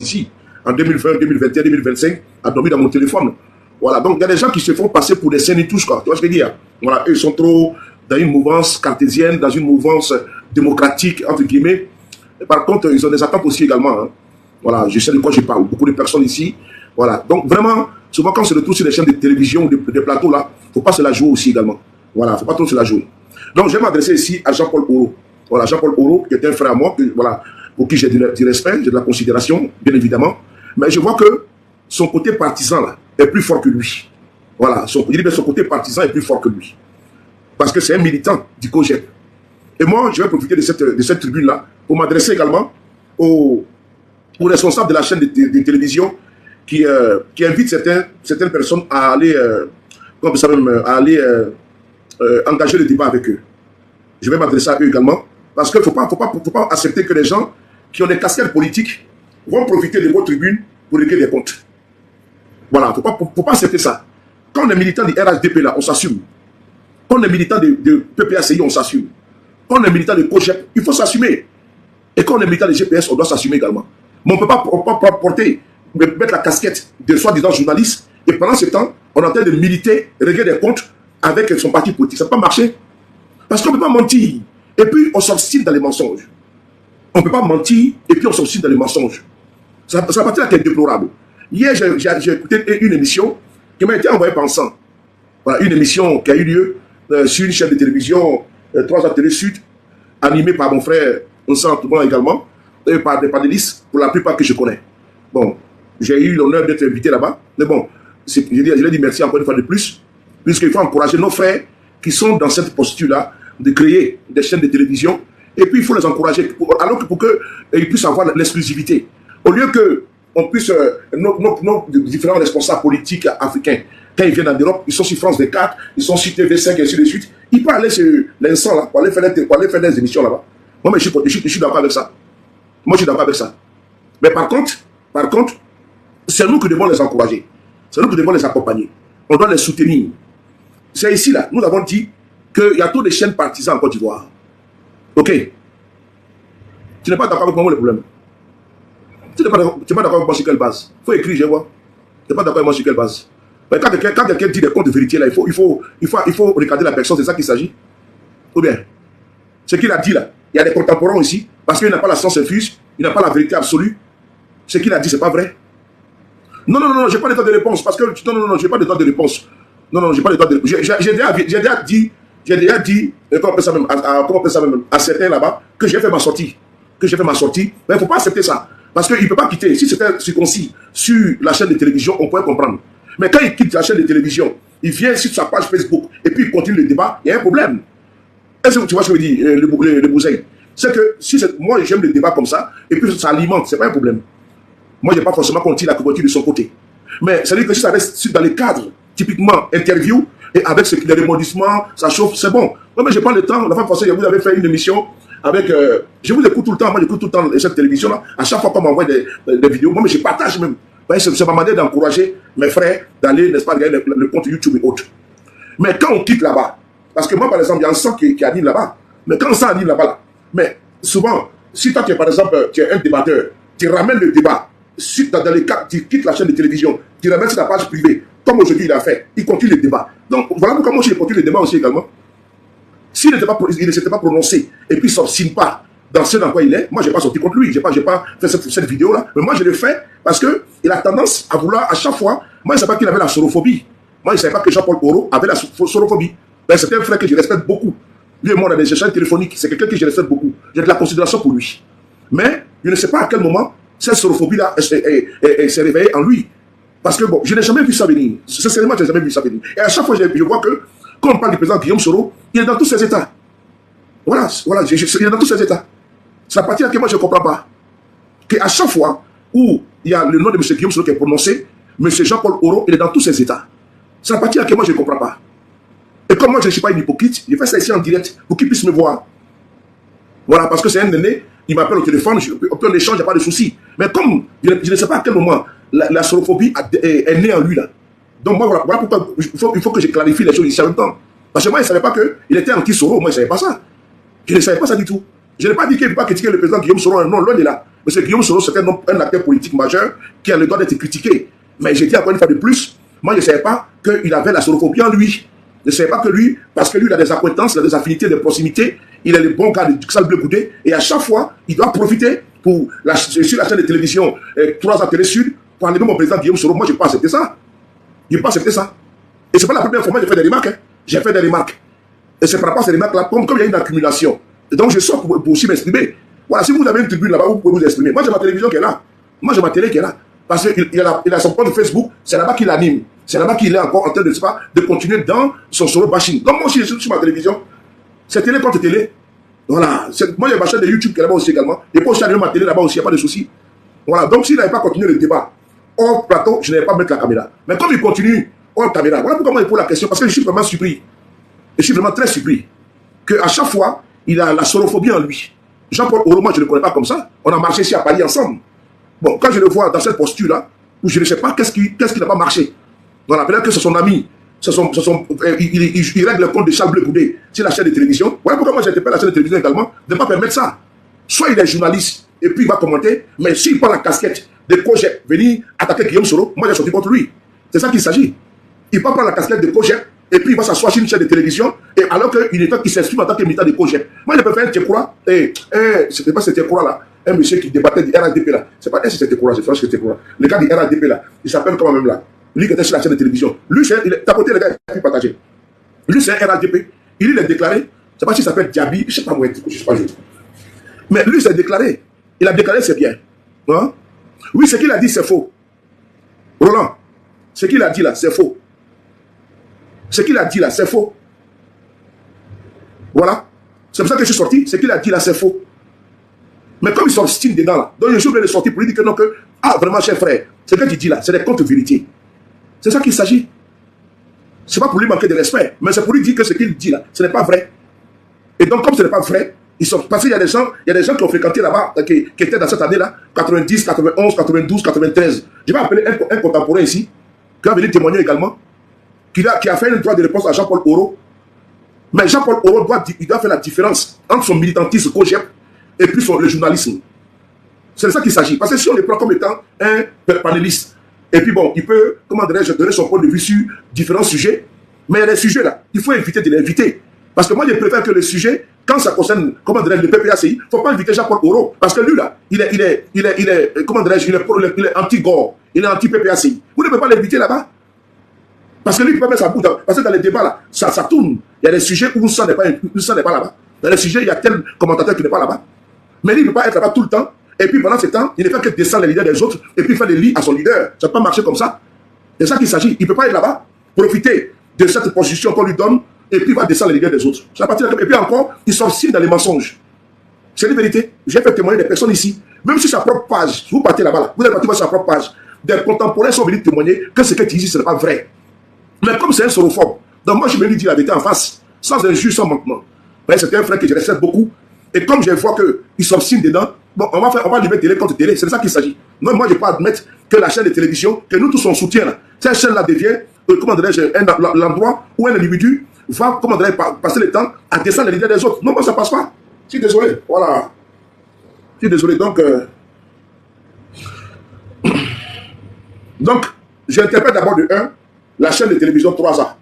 ici, en 2020, 2021, 2025, a dormi dans mon téléphone. Voilà, donc il y a des gens qui se font passer pour des sénitouches, quoi. Tu vois ce que je veux dire? Voilà, eux, ils sont trop dans une mouvance cartésienne, dans une mouvance démocratique, entre guillemets. Et par contre, ils ont des attentes aussi également. Hein. Voilà, je sais de quoi je parle. Beaucoup de personnes ici. Voilà, donc vraiment, souvent quand on se retrouve sur les chaînes de télévision, des plateaux là, il ne faut pas se la jouer aussi également. Voilà, il ne faut pas trop se la jouer. Donc, je vais m'adresser ici à Jean-Paul Oro. Voilà, Jean-Paul Oro, qui est un frère à moi, voilà, pour qui j'ai du respect, j'ai de la considération, bien évidemment. Mais je vois que son côté partisan là, est plus fort que lui. Voilà, son côté partisan est plus fort que lui. Parce que c'est un militant du COJEP. Et moi, je vais profiter de cette tribune-là pour m'adresser également aux responsables de la chaîne de télévision qui invitent certaines personnes à aller, engager le débat avec eux. Je vais m'adresser à eux également. Parce qu'il ne faut pas accepter que les gens qui ont des casquettes politiques vont profiter de vos tribunes pour régler des comptes. Voilà, il ne faut pas accepter ça. Quand on est militant du RHDP, là, on s'assume. Quand on est militant de PPACI, on s'assume. Quand on est militant de COJEP, il faut s'assumer. Et quand on est militant de GPS, on doit s'assumer également. Mais on ne peut pas mettre la casquette de soi-disant journaliste et pendant ce temps, on est en train de militer, régler des comptes avec son parti politique. Ça ne peut pas marcher. Parce qu'on ne peut pas mentir. Et puis, on s'obstine dans les mensonges. On ne peut pas mentir et puis on s'obstine dans les mensonges. C'est la partie là qui est déplorable. Hier, j'ai écouté une émission qui m'a été envoyée par Ensemble. Voilà, une émission qui a eu lieu sur une chaîne de télévision, 3 Télé Sud, animée par mon frère Ensemble également, et par des panélistes, pour la plupart que je connais. Bon, j'ai eu l'honneur d'être invité là-bas. Mais bon, je leur dis merci encore une fois de plus, puisqu'il faut encourager nos frères qui sont dans cette posture-là, de créer des chaînes de télévision, et puis il faut les encourager, alors que pour qu'ils puissent avoir l'exclusivité. Au lieu que on puisse, nos différents responsables politiques africains, quand ils viennent en Europe, ils sont sur France 24, ils sont sur TV5 et ainsi de suite, ils peuvent aller sur l'Instant là, pour aller faire des émissions là-bas. Moi, mais je suis d'accord avec ça. Moi, je suis d'accord avec ça. Mais par contre, c'est nous qui devons les encourager. C'est nous qui devons les accompagner. On doit les soutenir. C'est ici là, nous avons dit qu'il y a trop de chaînes partisanes en Côte d'Ivoire. Ok. Tu n'es pas d'accord avec moi, le problème. Tu n'es pas d'accord avec moi sur quelle base? Il faut écrire, je vois. Tu n'es pas d'accord avec moi sur quelle base? Mais quand quelqu'un dit des comptes de vérité, là, il faut regarder la personne, c'est ça qu'il s'agit. Ou bien, ce qu'il a dit là, il y a des contemporains aussi, parce qu'il n'a pas la science infuse, il n'a pas la vérité absolue. Ce qu'il a dit, c'est pas vrai. Non, je n'ai pas de temps de réponse, parce que, non, je n'ai pas de temps de réponse. Non, j'ai pas de temps de réponse. J'ai déjà dit, comment on peut ça même, à certains là-bas, que j'ai fait ma sortie. Mais il ne faut pas accepter ça. Parce qu'il ne peut pas quitter. Si c'était circoncis sur la chaîne de télévision, on pourrait comprendre. Mais quand il quitte la chaîne de télévision, il vient sur sa page Facebook et puis il continue le débat, il y a un problème. Est-ce que tu vois ce que je dis, le bouseille? C'est que moi j'aime le débat comme ça, et puis ça alimente, c'est pas un problème. Moi je n'ai pas forcément continué la couverture de son côté. Mais ça veut dire que si ça reste dans les cadres, typiquement interview, et avec les rebondissements, ça chauffe, c'est bon. Moi, mais je prends le temps, la fois passée, vous avez fait une émission avec. Je vous écoute tout le temps, moi j'écoute tout le temps cette télévision-là. À chaque fois qu'on m'envoie des vidéos, moi, mais je partage même. C'est ma manière d'encourager mes frères d'aller, n'est-ce pas, regarder le compte YouTube et autres. Mais quand on quitte là-bas, parce que moi, par exemple, il y a un sang qui anime là-bas, mais quand ça anime là-bas, là, mais souvent, si toi, par exemple, tu es un débatteur, tu ramènes le débat, dans les cas, tu quittes la chaîne de télévision, tu ramènes sur ta page privée, comme aujourd'hui il a fait, il continue le débat. Donc, voilà pourquoi moi, je continue le débat aussi également. S'il ne s'était pas prononcé, et puis il ne s'obstine pas dans ce dans quoi il est, moi, je n'ai pas sorti contre lui, je n'ai pas fait cette vidéo-là, mais moi, je l'ai fait parce qu'il a tendance à vouloir, à chaque fois, moi, je ne savais pas qu'il avait la sorophobie. Moi, je ne savais pas que Jean-Paul Oro avait la sorophobie. Ben, c'est un frère que je respecte beaucoup. Lui et moi, on a des échanges téléphoniques. C'est quelqu'un que je respecte beaucoup. J'ai de la considération pour lui. Mais je ne sais pas à quel moment cette sorophobie-là s'est réveillée en lui. Parce que, bon, je n'ai jamais vu ça venir. Sincèrement, je n'ai jamais vu ça venir. Et à chaque fois, je vois que, quand on parle du président Guillaume Soro, il est dans tous ses états. Voilà, il est dans tous ses états. C'est la partie laquelle moi, je ne comprends pas. Qu'à chaque fois où il y a le nom de M. Guillaume Soro qui est prononcé, M. Jean-Paul Oro, il est dans tous ses états. C'est la partie laquelle moi, je ne comprends pas. Et comme moi, je ne suis pas une hypocrite, je fais ça ici en direct pour qu'il puisse me voir. Voilà, parce que c'est un aîné, il m'appelle au téléphone, on échange, il n'y a pas de souci. Mais comme je ne sais pas à quel moment la sorophobie est née en lui, là. Donc, moi, voilà pourquoi il faut que je clarifie les choses ici en même temps. Parce que moi, je ne savais pas qu'il était anti-Soro, moi, je ne savais pas ça. Je ne savais pas ça du tout. Je n'ai pas dit qu'il ne peut pas critiquer le président Guillaume Soro, non, loin de là. M. Guillaume Soro, c'est un acteur politique majeur qui a le droit d'être critiqué. Mais j'ai dit encore une fois de plus, moi je ne savais pas qu'il avait la sorophobie en lui. Je ne savais pas que lui, parce que lui il a des acquaintances, il a des affinités, des proximités, il est le bon gars de Sale Bleu Goudé, et à chaque fois, il doit profiter sur la chaîne de télévision 3 ans Télé Sud pour enlever mon président Guillaume Soro. Moi je n'ai pas accepté ça. Je n'ai pas accepté ça. Et ce n'est pas la première fois que j'ai fait des remarques. Hein. J'ai fait des remarques. Et c'est par rapport à ces remarques-là, comme il y a une accumulation. Et donc je sors pour aussi m'exprimer. Voilà, si vous avez une tribune là-bas, vous pouvez vous exprimer. Moi j'ai ma télévision qui est là. Moi j'ai ma télé qui est là. Parce qu'il a son compte Facebook, c'est là-bas qu'il anime. C'est là-bas qu'il est encore en train de continuer dans son solo bashing. Donc moi aussi, je suis sur ma télévision. C'est télé contre télé. Voilà. Moi, j'ai ma chaîne de YouTube qui est là-bas aussi également. Et pour aussi allumer ma télé là-bas aussi, il n'y a pas de souci. Voilà. Donc s'il n'avait pas continué le débat hors plateau, je n'allais pas mettre la caméra. Mais comme il continue hors caméra, voilà pourquoi moi je pose la question. Parce que je suis vraiment surpris. Je suis vraiment très surpris. Qu'à chaque fois, il a la sorophobie en lui. Jean-Paul Oro, moi je ne le connais pas comme ça. On a marché ici à Paris ensemble. Bon, quand je le vois dans cette posture-là, où je ne sais pas qu'est-ce qui n'a pas marché. Voilà, peut-être que c'est son ami, il règle le compte de Charles Bleu Goudé sur la chaîne de télévision. Voilà pourquoi moi j'interpelle la chaîne de télévision également de ne pas permettre ça. Soit il est journaliste et puis il va commenter, mais s'il prend la casquette de Kojek, venir attaquer Guillaume Soro, moi j'ai sorti contre lui. C'est ça qu'il s'agit. Il va prendre la casquette de Kojek et puis il va s'asseoir sur une chaîne de télévision, et alors qu'il s'exprime en tant que militant de Kojek. Moi je préfère un Tchekoura, c'était pas ce Tchekoura là. Un monsieur qui débattait du RADP là. C'est pas un c'était Koura, c'est franchement c'était Koura. Le gars du RADP là, il s'appelle comment même là. Lui qui était sur la chaîne de télévision. Lui, il est tapoté le gars, il a pu partager. Lui, c'est un RADP. Il est déclaré. C'est pas s'il s'appelle Diaby, je sais pas moi, je sais pas. Mais lui, c'est déclaré. Il a déclaré, c'est bien. Hein? Oui, ce qu'il a dit, c'est faux. Roland, ce qu'il a dit là, c'est faux. Ce qu'il a dit là, c'est faux. Voilà. C'est pour ça que je suis sorti. Ce qu'il a dit là, c'est faux. Mais comme il s'obstine dedans là, donc je suis obligé de sortir pour lui dire que non, que, ah vraiment cher frère, ce que tu dis là, c'est des contre-vérités. C'est ça qu'il s'agit. C'est pas pour lui manquer de respect, mais c'est pour lui dire que ce qu'il dit là, ce n'est pas vrai. Et donc comme ce n'est pas vrai, parce qu'il y a des gens qui ont fréquenté là-bas, qui étaient dans cette année-là, 90, 91, 92, 93. Je vais appeler un contemporain ici, qui a venu témoigner également, qui a fait un droit de réponse à Jean-Paul Oro. Mais Jean-Paul Oro doit faire la différence entre son militantisme COGEP et puis le journalisme. C'est de ça qu'il s'agit. Parce que si on le prend comme étant un panéliste, et puis bon, il peut, comment dirais-je, donner son point de vue sur différents sujets, mais il y a des sujets là, il faut éviter de l'inviter. Parce que moi, je préfère que le sujet, quand ça concerne, comment dirais-je, le PPACI, il ne faut pas inviter Jean-Paul Oro. Parce que lui là, il est comment dirais-je, il est anti-Gore, il est anti-PPACI. Vous ne pouvez pas l'inviter là-bas. Parce que lui, il peut mettre sa bouche. Parce que dans les débats là, ça tourne. Il y a des sujets où ça n'est pas là-bas. Dans les sujets, il y a tel commentateur qui n'est pas là-bas. Mais lui, il ne peut pas être là-bas tout le temps. Et puis pendant ce temps, il ne fait que descendre les leaders des autres et puis faire des lits à son leader. Ça ne peut pas marcher comme ça. C'est ça qu'il s'agit. Il ne peut pas être là-bas, profiter de cette position qu'on lui donne et puis il va descendre les leaders des autres. Et puis encore, il s'obstine dans les mensonges. C'est la vérité. J'ai fait témoigner des personnes ici. Même sur sa propre page, vous partez là-bas, vous allez partir sur sa propre page. Des contemporains sont venus témoigner que ce que tu dis, ce n'est pas vrai. Mais comme c'est un sorophobe, donc moi je vais lui dire la vérité en face, sans injure, sans manquement. C'est un frère que je respecte beaucoup. Et comme je vois qu'il s'obstine dedans, bon, on va lui mettre télé contre télé. C'est de ça qu'il s'agit. Non, moi je ne peux pas admettre que la chaîne de télévision, que nous tous on soutient là, cette chaîne-là devient, comment dirais-je, l'endroit où un individu va, comment dirais-je, passer le temps à descendre les leaders des autres. Non, moi ça ne passe pas. Je suis désolé. Voilà. Je suis désolé. Donc, j'interprète d'abord de 1, la chaîne de télévision 3A.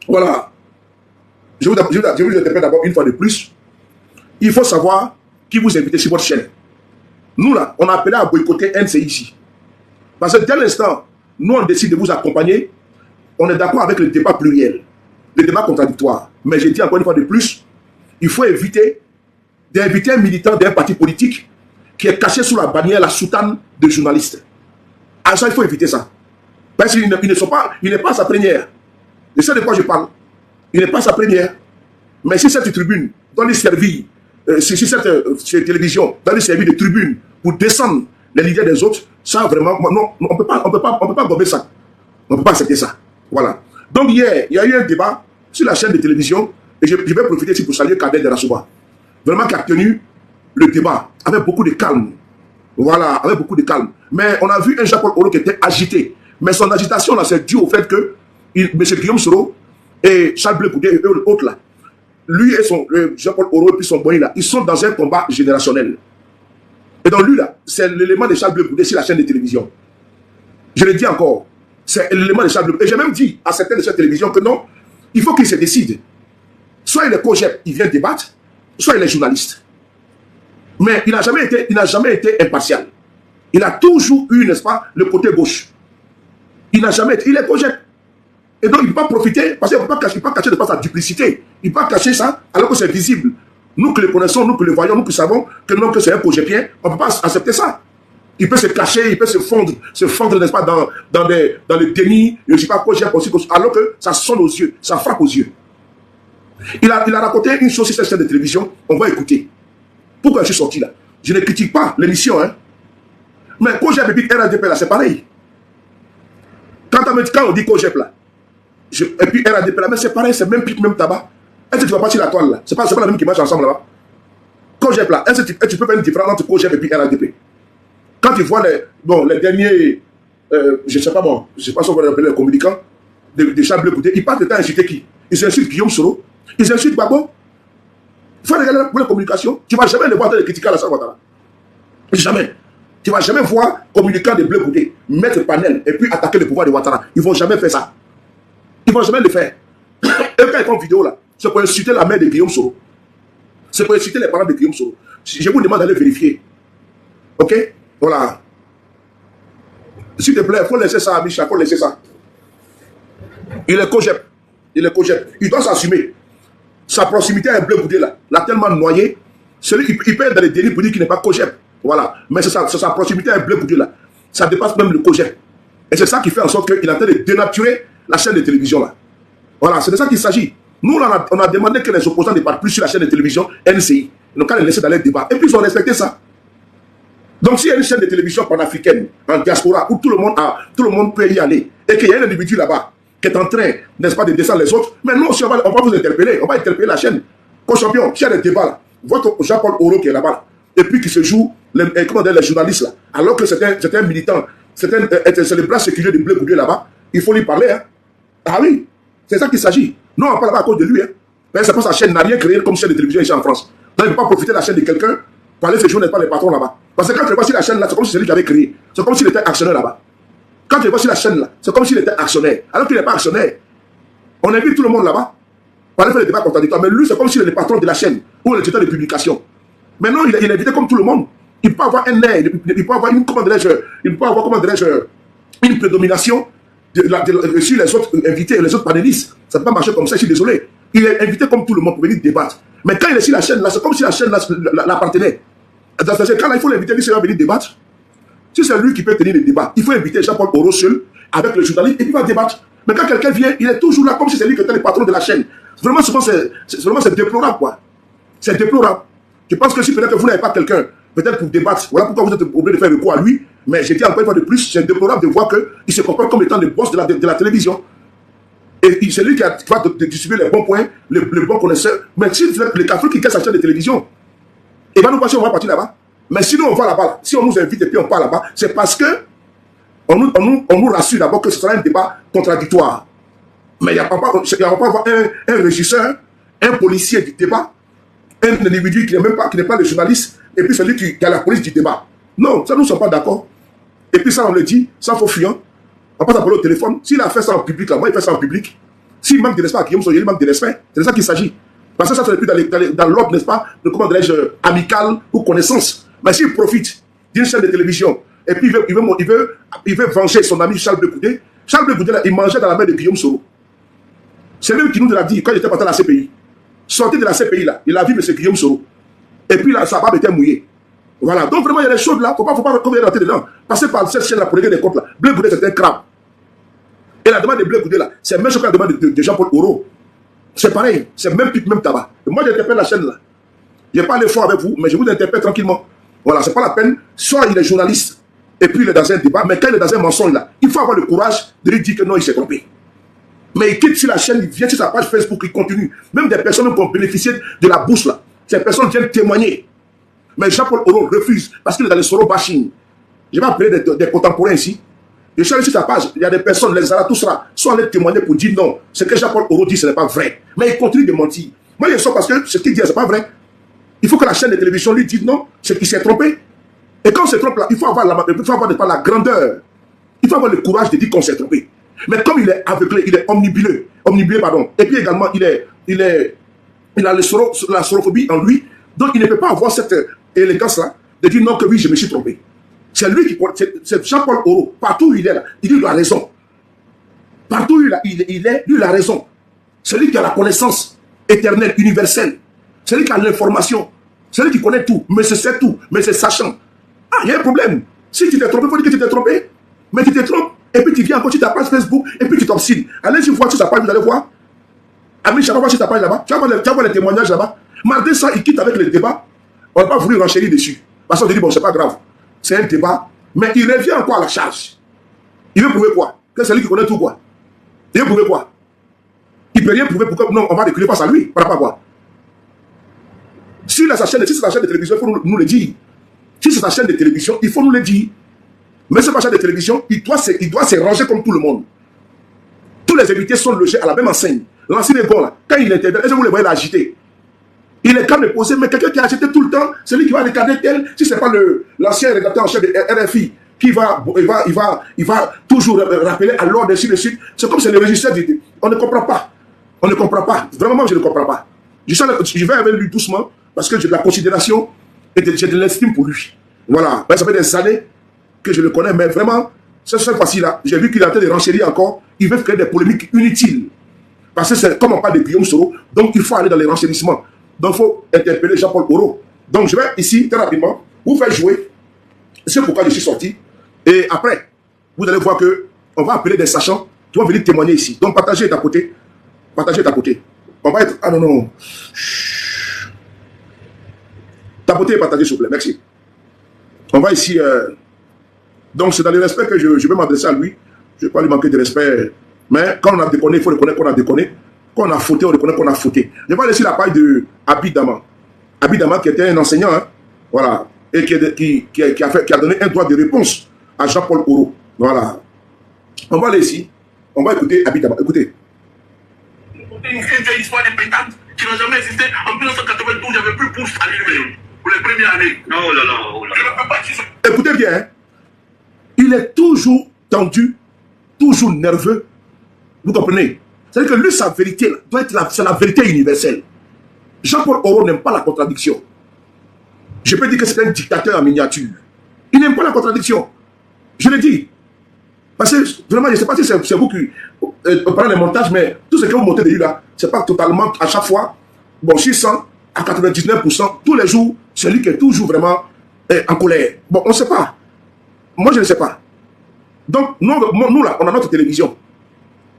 Voilà. Je vous interprète d'abord une fois de plus. Il faut savoir qui vous invite sur votre chaîne. Nous là, on a appelé à boycotter NCIJ. Parce que dès l'instant, nous on décide de vous accompagner, on est d'accord avec le débat pluriel, le débat contradictoire. Mais j'ai dit encore une fois de plus, il faut éviter d'inviter un militant d'un parti politique qui est caché sous la bannière, la soutane de journalistes. À ça, il faut éviter ça. Parce qu'il n'est pas sa première. Et c'est de quoi je parle. Il n'est pas sa première. Mais si cette tribune doit lui servir, si cette télévision doit lui servir de tribune pour descendre les leaders des autres, ça vraiment, non, on peut pas gommer ça. On ne peut pas accepter ça. Voilà. Donc hier, il y a eu un débat sur la chaîne de télévision, et je vais profiter ici pour saluer Kader de Rassouba. Vraiment qui a tenu le débat avec beaucoup de calme. Voilà, avec beaucoup de calme. Mais on a vu un Jean-Paul Oro qui était agité. Mais son agitation là, c'est dû au fait que M. Guillaume Soro et Charles Bleu Goudé et eux autres là, lui et Jean-Paul Oro et puis son boy là, ils sont dans un combat générationnel. Et donc lui là, c'est l'élément de Charles Bleu Goudé sur la chaîne de télévision. Je le dis encore, c'est l'élément de Charles Bleu. Et j'ai même dit à certaines de ces télévisions que non, il faut qu'ils se décident. Soit il est COJEP, il vient débattre, soit il est journaliste. Mais il n'a jamais été impartial. Il a toujours eu, n'est-ce pas, le côté gauche. Il n'a jamais été, il est COJEP. Et donc il ne peut pas profiter, parce qu'il ne peut pas cacher de sa duplicité. Il ne peut pas cacher ça, alors que c'est visible. Nous qui le connaissons, nous qui le voyons, nous qui savons que non, que c'est un COJEPien, on ne peut pas accepter ça. Il peut se cacher, il peut se fondre, n'est-ce pas, dans le déni, je ne sais pas COJEP aussi, alors que ça sonne aux yeux, ça frappe aux yeux. Il a raconté une chose sur cette chaîne de télévision, on va écouter. Pourquoi je suis sorti là? Je ne critique pas l'émission, hein. Mais COJEP et puis RADP là, c'est pareil. Quand on dit COJEP là, et puis RADP là, mais c'est pareil, c'est même pipe, même tabac. Est-ce que tu vas pas sur la toile là? C'est pas la même qui marche ensemble là-bas. COJEP là, est-ce que tu peux faire une différence entre COJEP et puis RADP? Quand tu vois les derniers, je ne sais pas si on va appeler les communicants de Charles Bleu Goudé, ils partent de temps insulter qui? Ils insultent Guillaume Soro, ils insultent Gbagbo. Il faut regarder pour les communications. Tu ne vas jamais les voir de critiquer Alassane Ouattara. Jamais. Tu ne vas jamais voir communicants de Bleu Goudé mettre panel et puis attaquer le pouvoir de Ouattara. Ils ne vont jamais faire ça. Ils ne vont jamais le faire. Et quand ils font une vidéo là, c'est pour insulter la mère de Guillaume Soro. C'est pour insulter les parents de Guillaume Soro. Je vous demande d'aller vérifier. Ok? Voilà. S'il te plaît, il faut laisser ça, Micha, il faut laisser ça. Il est COJEP. Il est COJEP. Il doit s'assumer. Sa proximité à un Bleu Goudé là, l'a tellement noyé. Il peut être dans les délits pour dire qu'il n'est pas COJEP. Voilà. Mais c'est sa proximité à un Bleu Goudé là. Ça dépasse même le COJEP. Et c'est ça qui fait en sorte qu'il est en train de dénaturer la chaîne de télévision là. Voilà, c'est de ça qu'il s'agit. Nous, on a demandé que les opposants ne parlent plus sur la chaîne de télévision NCI. Donc, on les laisser dans les débats. Et puis, ils ont respecté ça. Donc, s'il y a une chaîne de télévision panafricaine en diaspora où tout le monde peut y aller et qu'il y a un individu là-bas qui est en train, n'est-ce pas, de descendre les autres, mais nous aussi, on va vous interpeller. On va interpeller la chaîne. Co-champion, s'il y a des débats là, votre Jean-Paul Oro qui est là-bas, et puis qui se joue, les journalistes là, alors que c'est un militant, c'est le bras séculier de Bleu Goudé là-bas, il faut lui parler. Hein. Ah oui, c'est ça qu'il s'agit. Non, on ne parle pas à cause de lui. Hein. Mais c'est pas sa chaîne n'a rien créé comme chaîne de télévision ici en France. Donc, il ne peut pas profiter de la chaîne de quelqu'un pour aller se jouer, n'est-ce pas, les patrons là-bas. Parce que quand tu vois sur la chaîne là, c'est comme si c'est lui qui avait créé. C'est comme s'il était actionnaire là-bas. Quand tu vois sur la chaîne là, c'est comme s'il était actionnaire. Alors qu'il n'est pas actionnaire. On invite tout le monde là-bas pour aller faire des débats contradictoires. Mais lui, c'est comme s'il est le patron de la chaîne ou le directeur de publication. Mais non, il est invité comme tout le monde. Il peut avoir un air, il peut avoir une, une prédomination sur les autres invités et les autres panélistes. Ça ne peut pas marcher comme ça, je suis désolé. Il est invité comme tout le monde pour venir débattre. Mais quand il est sur la chaîne là, c'est comme si la chaîne là l'appartenait. Dans ce cas-là, il faut l'inviter, lui, c'est venir débattre. Si c'est lui qui peut tenir les débats, il faut inviter Jean-Paul Oro seul, avec le journaliste, et puis il va débattre. Mais quand quelqu'un vient, il est toujours là, comme si c'est lui qui était le patron de la chaîne. Vraiment, souvent, c'est déplorable, quoi. C'est déplorable. Je pense que si peut-être que vous n'avez pas quelqu'un, peut-être pour débattre, voilà pourquoi vous êtes obligé de faire recours à lui. Mais j'ai dit encore une fois de plus, c'est déplorable de voir qu'il se comporte comme étant le boss de la télévision. Et c'est lui qui va distribuer les bons points, les bons connaisseurs. Mais si le café qui casse sa chaîne de télévision, et va nous passer, on va partir là-bas. Mais sinon, on va là-bas. Si on nous invite et puis on part là-bas, c'est parce que on nous rassure d'abord que ce sera un débat contradictoire. Mais il n'y a pas avoir un régisseur, un policier du débat, un individu qui n'est pas le journaliste, et puis celui qui a la police du débat. Non, ça nous ne sommes pas d'accord. Et puis ça, on le dit, sans faux fuyant. On passe à parler au téléphone. S'il a fait ça en public, là, moi, il fait ça en public. S'il manque de respect à Guillaume Soro, il manque de respect. C'est de ça qu'il s'agit. Parce que ça, c'est plus dans l'ordre, n'est-ce pas, de comment dirais-je, amical ou connaissance. Mais s'il profite d'une chaîne de télévision et puis il veut venger son ami Charles Bleu Goudé, Charles Bleu Goudé, là, il mangeait dans la main de Guillaume Soro. C'est lui qui nous l'a dit quand il était parti à la CPI. Sorti de la CPI, là, il a vu M. Guillaume Soro. Et puis là, sa barbe était mouillée. Voilà. Donc vraiment, il y a des choses là, il ne faut pas rentrer dedans. Passer par cette chaîne là pour régler des comptes là. Bleu Goudé, c'est un crabe. Et la demande de Bleu Goudé là, c'est même chose que la demande de Jean-Paul Oro. C'est pareil, c'est même pique, même tabac. Et moi, j'interpelle la chaîne là. Je n'ai pas les fort avec vous, mais je vous interpelle tranquillement. Voilà, c'est pas la peine. Soit il est journaliste, et puis il est dans un débat, mais quand il est dans un mensonge là, il faut avoir le courage de lui dire que non, il s'est trompé. Mais il quitte sur la chaîne, il vient sur sa page Facebook, il continue. Même des personnes qui ont bénéficié de la bourse là, ces personnes viennent témoigner. Mais Jean-Paul Oro refuse, parce qu'il est dans le Soro bashing. Je vais appeler des contemporains ici. Je suis allé sur sa page, il y a des personnes, les Zarathustra, sont allés témoigner pour dire non, ce que Jean-Paul Oro dit, ce n'est pas vrai. Mais il continue de mentir. Moi, je sens parce que ce qu'il dit, ce n'est pas vrai. Il faut que la chaîne de télévision lui dise non, c'est qu'il s'est trompé. Et quand on se trompe là, il faut avoir la grandeur. Il faut avoir le courage de dire qu'on s'est trompé. Mais comme il est aveuglé, il est omnibulé, pardon. Et puis également, il a la sorophobie en lui. Donc il ne peut pas avoir cette élégance-là de dire non, que oui, je me suis trompé. C'est lui qui porte, c'est Jean-Paul Oro. Partout où il est là, il a raison. Partout où il est, lui, il a raison. Celui qui a la connaissance éternelle, universelle. Celui qui a l'information. Celui qui connaît tout, mais c'est tout, mais c'est sachant. Ah, il y a un problème. Si tu t'es trompé, il faut dire que tu t'es trompé. Mais tu te trompes, et puis tu viens encore sur ta page Facebook, et puis tu t'obstines. Allez sur voir sur ta page, vous allez voir. Ami, je vais voir sur ta page là-bas. Tu vas voir les témoignages là-bas. Mardi, ça, il quitte avec le débat. On n'a pas voulu renchérir dessus. Parce qu'on dit, bon, c'est pas grave. C'est un débat. Mais il revient encore à la charge. Il veut prouver quoi? Que c'est lui qui connaît tout quoi? Il veut prouver quoi? Il ne peut rien prouver. Pourquoi? Non, on va reculer face à lui. Par rapport à quoi? Si c'est sa chaîne de télévision, il faut nous le dire. Si c'est sa chaîne de télévision, il faut nous le dire. Mais ce machin de télévision, il doit se ranger comme tout le monde. Tous les invités sont logés à la même enseigne. L'ancien Egon, là, quand il intervient, est-ce que vous le voyez l'agiter? Il est calme de poser, mais quelqu'un qui a agité tout le temps, celui qui va regarder tel, si ce n'est pas l'ancien rédacteur en chef de RFI, qui va toujours rappeler à l'ordre de suite. C'est comme c'est le régisseur. On ne comprend pas. On ne comprend pas. Vraiment, je ne comprends pas. Je vais avec lui doucement, parce que j'ai de la considération et j'ai de l'estime pour lui. Voilà. Ça fait des années que je le connais, mais vraiment, cette fois-ci-là, j'ai vu qu'il est en train de renchérir encore. Il veut créer des polémiques inutiles. Parce que c'est comme on parle de Guillaume Soro, donc il faut aller dans les renchérissements. Donc il faut interpeller Jean-Paul Oro. Donc je vais ici, très rapidement, vous faire jouer. C'est pourquoi je suis sorti. Et après, vous allez voir que on va appeler des sachants qui vont venir témoigner ici. Donc partagez à côté. Partagez à côté. On va être... Ah non, non. Tapotez et partagez, s'il vous plaît. Merci. On va ici... Donc, c'est dans le respect que je vais m'adresser à lui. Je ne vais pas lui manquer de respect. Mais quand on a déconné, il faut reconnaître qu'on a déconné. Quand on a fauté, on reconnaît qu'on a fauté. Je vais laisser la page de Abid Dama. Abid Dama qui était un enseignant. Hein, voilà. Et qui a donné un droit de réponse à Jean-Paul Oro. Voilà. On va aller ici. On va écouter Abid Dama. Écoutez. Une vieille histoire de pétate qui n'a jamais existé. En 1992, il n'y avait plus bourse à l'université pour les premières années. Oh là là, oh là là. Je ne peux pas dire ça. Écoutez bien. Hein. Il est toujours tendu, toujours nerveux. Vous comprenez? C'est-à-dire que lui, sa vérité doit être c'est la vérité universelle. Jean-Paul Oro n'aime pas la contradiction. Je peux dire que c'est un dictateur en miniature. Il n'aime pas la contradiction. Je le dis. Parce que vraiment, je ne sais pas si c'est vous qui prenez les montages, mais tout ce que vous montez de lui là, ce n'est pas totalement à chaque fois. Bon, 600 à 99%, tous les jours, c'est lui qui est toujours vraiment en colère. Bon, on ne sait pas. Moi, je ne sais pas. Donc, nous là, on a notre télévision.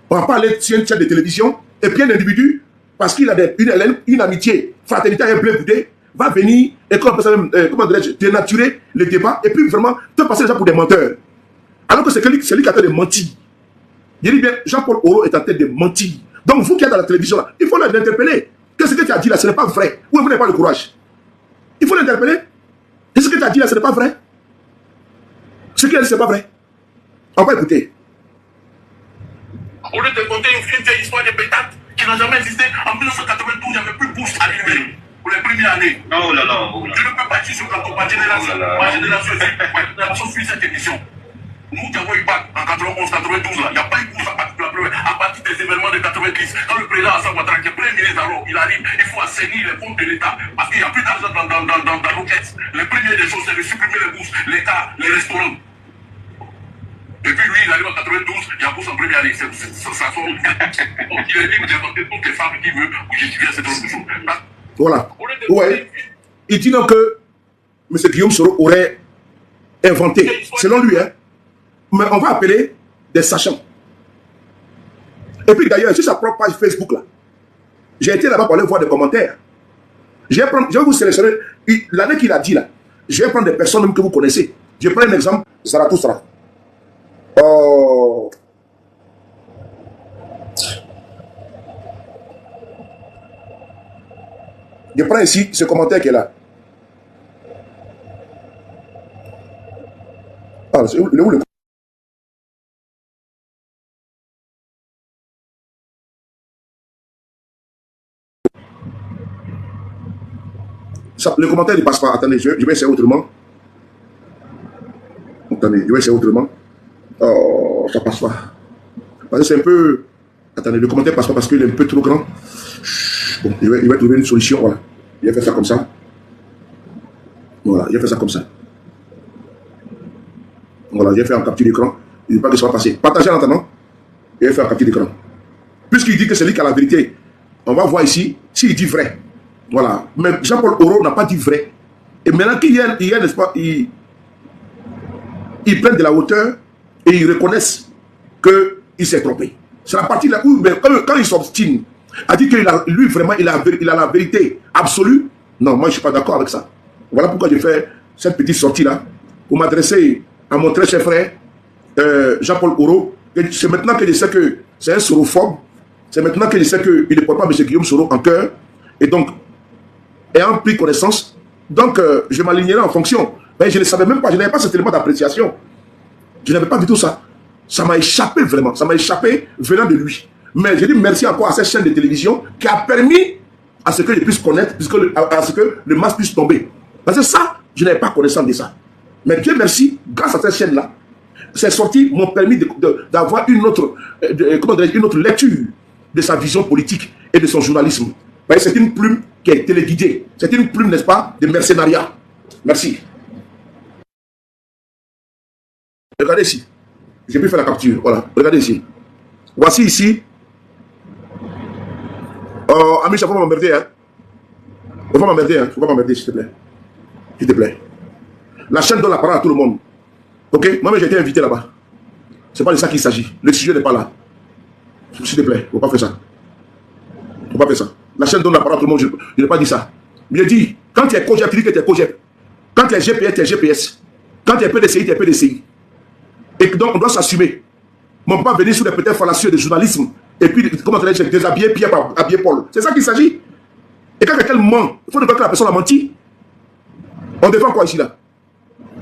On va pas aller sur une chaîne de télévision, et puis un individu, parce qu'il a une amitié, fraternité avec Blé Boudé, va venir, et comment dirais-je, dénaturer le débat, et puis vraiment, te passer les gens pour des menteurs. Alors que c'est lui qui a en train de mentir. Je dis bien, Jean-Paul Oro est en train de mentir. Donc, vous qui êtes dans la télévision, là, il faut l'interpeller. Que ce que tu as dit là, ce n'est pas vrai. Ou vous n'avez pas le courage. Il faut l'interpeller. Et ce que tu as dit là, ce n'est pas vrai. Ce qu'il a dit, ce n'est pas vrai. On va écouter. Au lieu de compter une vieille histoire de pétate qui n'a jamais existé, en 1992, il n'y avait plus bourse à l'université pour les premières années. Oh là là, oh là. Je ne peux pas dire sur la ma génération suit cette émission. Nous qui avons eu bac en 91, 92, là, il n'y a pas eu bourse à partir des événements de 90. Quand le président Hassan Ouattara, qui est premier ministre alors, il arrive, il faut assainir les comptes de l'État parce qu'il n'y a plus d'argent dans nos caisses. Les premières des choses, c'est de supprimer les bourses, l'État, les restaurants. Et puis lui, il arrive en 92, il y a bourse en première année. Ça sort. Il est libre d'inventer toutes les femmes qu'il veut pour justifier cette autre chose. Voilà. Ouais. Il dit donc que M. Guillaume Soro aurait inventé, selon lui, hein, mais on va appeler des sachants. Et puis d'ailleurs, sur sa propre page Facebook, là, j'ai été là-bas pour aller voir des commentaires. Je vais vous sélectionner l'année qu'il a dit là. Je vais prendre des personnes même que vous connaissez. Je prends un exemple, Zarathustra. Oh. Je prends ici ce commentaire qui est là. Ah, c'est où le... Ça, le commentaire ne passe pas. Attendez, je vais essayer autrement. Attendez, je vais essayer autrement. Oh, ça passe pas. Parce que c'est un peu... Attendez, le commentaire passe pas parce qu'il est un peu trop grand. Bon, il va trouver une solution, voilà. Il va faire ça comme ça. Voilà, il va faire ça comme ça. Voilà, il va faire un capture d'écran. Il ne veut pas que ça va passer. Partagez en attendant. Il va faire un capture d'écran. Puisqu'il dit que c'est lui qui a la vérité, on va voir ici s'il dit vrai. Voilà. Mais Jean-Paul Oro n'a pas dit vrai. Et maintenant qu'il y a, n'est-ce pas, ils prennent de la hauteur et ils reconnaissent qu'il s'est trompé. C'est la partie là où, quand il s'obstine, a dit que lui vraiment, il a la vérité absolue. Non, moi je ne suis pas d'accord avec ça. Voilà pourquoi j'ai fait cette petite sortie là, pour m'adresser à mon très cher frère, Jean-Paul Oro. C'est maintenant que je sais que c'est un sorophobe. C'est maintenant que je sais qu'il ne porte pas M. Guillaume Soro en cœur. Et donc, ayant pris connaissance, donc je m'alignerai en fonction. Mais je ne savais même pas, je n'avais pas cet élément d'appréciation. Je n'avais pas du tout ça. Ça m'a échappé vraiment. Ça m'a échappé venant de lui. Mais je dis merci encore à cette chaîne de télévision qui a permis à ce que je puisse connaître, à ce que le masque puisse tomber. Parce que ça, je n'avais pas connaissance de ça. Mais Dieu merci, grâce à cette chaîne-là, ces sorties m'ont permis d'avoir une autre lecture de sa vision politique et de son journalisme. C'est une plume qui est téléguidée. C'est une plume, n'est-ce pas, de mercenariat. Merci. Regardez ici. J'ai pu faire la capture. Voilà. Regardez ici. Voici ici. Oh, Ami, il ne faut pas m'emmerder. Hein. Il ne faut pas m'emmerder. Hein. Il ne faut pas m'emmerder, s'il te plaît. S'il te plaît. La chaîne donne la parole à tout le monde. Ok? Moi-même, j'ai été invité là-bas. Ce n'est pas de ça qu'il s'agit. Le sujet n'est pas là. S'il te plaît, il ne faut pas faire ça. Il ne faut pas faire ça. La chaîne donne la parole à tout le monde. Je n'ai pas dit ça. Mais je dis, quand tu es COGEP, tu dis que tu es COGEP. Quand tu es GPS, tu es GPS. Quand tu es PDCI, tu es PDCI. Et donc, on doit s'assumer. Mais on ne peut pas venir sous les peut-être fallacieux de journalisme et puis, comment tu dis, déshabiller Pierre par habiller Paul. C'est ça qu'il s'agit. Et quand quelqu'un ment, il faut ne pas que la personne a menti. On défend quoi ici là?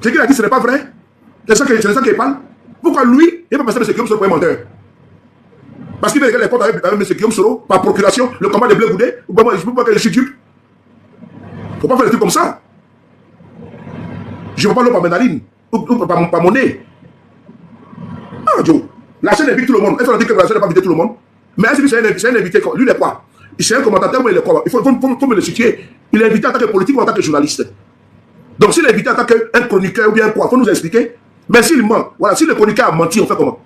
C'est qu'il a dit ce n'est pas vrai. C'est ça qu'il parle. Pourquoi lui, il ne va pas passer M. Guillaume Soro pour un menteur? Parce qu'il veut regarder les comptes avec M. Guillaume Soro par procuration, le combat de Blé Goudé, ou moi, je ne peux pas que je suis dupe. Il ne faut pas faire des trucs comme ça. Je ne veux pas l'eau par mes narines, ou par mon nez. Ah, Joe, la chaîne invite tout le monde. Est-ce qu'on dit que la chaîne n'a pas invité tout le monde? Mais est-ce que c'est un invité? Lui, il est quoi? C'est un commentateur, mais il est quoi? Il faut me le situer. Il est invité en tant que politique ou en tant que journaliste. Donc, s'il est invité en tant qu'un chroniqueur ou bien quoi, il faut nous expliquer. Mais s'il ment, voilà, si le chroniqueur a menti, on fait comment?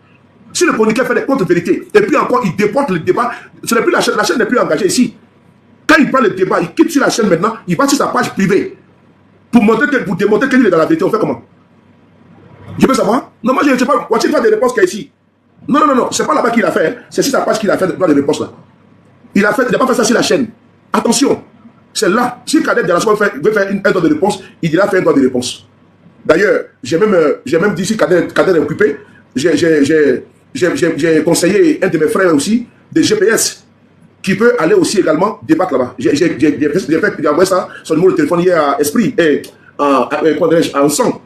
Si le chroniqueur fait des contre-vérités, et puis encore, il déporte le débat, ce n'est plus la chaîne n'est plus engagée ici. Quand il prend le débat, il quitte sur la chaîne maintenant, il va sur sa page privée. Pour démontrer qu'il est dans la vérité, on fait comment? Je veux savoir? Non, moi je ne sais pas. Voici pas de réponse qu'il y a ici. Non, non, non, non. C'est pas là-bas qu'il a fait. Hein. C'est sur sa page qu'il a fait de réponse là. Il n'a pas fait ça sur la chaîne. Attention. C'est là. Si Kader de la soirée veut faire un droit de réponse, il dira faire un droit de réponse. D'ailleurs, j'ai même dit si Kader est occupé, j'ai conseillé un de mes frères aussi, de GPS, qui peut aller aussi également débattre là-bas. J'ai envoyé ça, son numéro de téléphone hier à Esprit et en sang.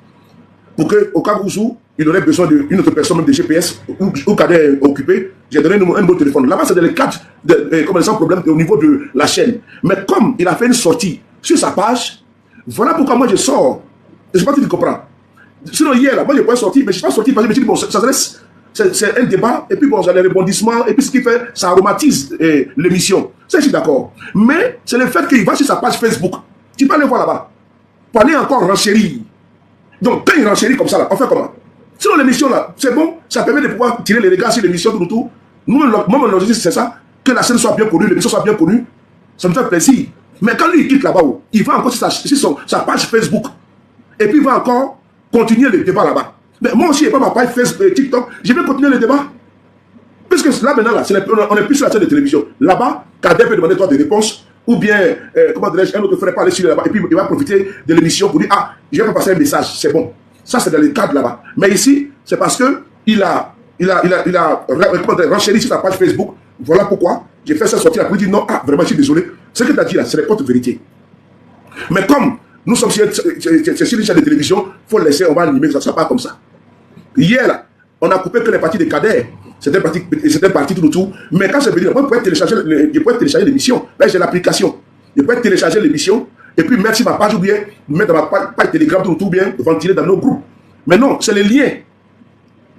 Pour qu'au cas où il aurait besoin d'une autre personne, même de GPS, ou Kader est occupé, j'ai donné un numéro de téléphone. Là-bas, c'est dans le cadre sans problème au niveau de la chaîne. Mais comme il a fait une sortie sur sa page, voilà pourquoi moi je sors. Je ne sais pas si tu comprends. Sinon, hier, là, moi je pourrais sortir, mais je ne suis pas sorti parce que je me suis dit, bon, ça reste, c'est un débat, et puis bon, j'ai les rebondissements, et puis ce qui fait, ça aromatise l'émission. Ça, je suis d'accord. Mais c'est le fait qu'il va sur sa page Facebook. Tu peux aller voir là-bas. Pour aller encore renchérir. Donc, quand il renchérit comme ça, là, on fait comment? Sinon, l'émission, là, c'est bon, ça permet de pouvoir tirer les regards sur l'émission, tout. Nous, moi, mon objectif, c'est ça, que la scène soit bien connue, l'émission soit bien connue. Ça me fait plaisir. Mais quand lui, il quitte là-bas, il va encore sur sa page Facebook. Et puis, il va encore continuer le débat là-bas. Mais moi aussi, je n'ai pas ma page Facebook, TikTok, je vais continuer le débat. Puisque là, maintenant, là, on n'est plus sur la chaîne de télévision. Là-bas, Kader peut demander toi des réponses. Ou bien, comment dirais-je, un autre frère pas aller sur là-bas, et puis il va profiter de l'émission pour dire, ah, je vais pas passer un message, c'est bon. Ça, c'est dans le cadre là-bas. Mais ici, c'est parce que il a renchéri sur sa page Facebook. Voilà pourquoi j'ai fait ça sortir là pour dire, non, ah, vraiment, je suis désolé. Ce que tu as dit là, ce n'est pas de vérité. Mais comme nous sommes sur une chaîne de télévision, il faut laisser, on va animer, ça ne sera pas comme ça. Hier, là, on a coupé que les parties de Kader. C'était parti tout. Mais quand c'est venu, moi, je pouvais télécharger l'émission. Là, j'ai l'application. Je peux télécharger l'émission et puis mettre sur ma page ou bien mettre dans ma page Telegram tout, ou bien ventiler dans nos groupes. Mais non, c'est les liens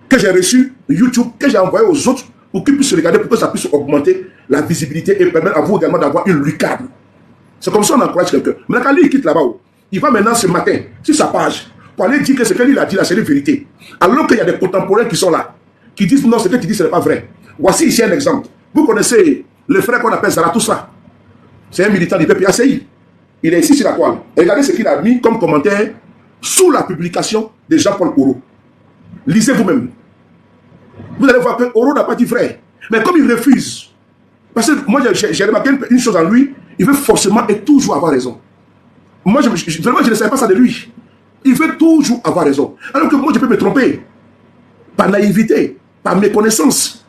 que j'ai reçus, YouTube, que j'ai envoyé aux autres pour qu'ils puissent regarder, pour que ça puisse augmenter la visibilité et permettre à vous également d'avoir une lucarne. C'est comme ça qu'on encourage quelqu'un. Maintenant, quand lui, il quitte là-bas, il va maintenant ce matin sur sa page pour aller dire que ce qu'il a dit là, c'est la vérité. Alors qu'il y a des contemporains qui sont là, qui disent non, ce que tu dis, ce n'est pas vrai. Voici ici un exemple. Vous connaissez le frère qu'on appelle Zaratoussa. C'est un militant du PPACI. Il est ici sur la toile. Et regardez ce qu'il a mis comme commentaire sous la publication de Jean-Paul Oro. Lisez vous-même. Vous allez voir que Oro n'a pas dit vrai. Mais comme il refuse, parce que moi j'ai remarqué une chose en lui, il veut forcément et toujours avoir raison. Moi, vraiment, je ne savais pas ça de lui. Il veut toujours avoir raison. Alors que moi, je peux me tromper. Par naïveté, par méconnaissance,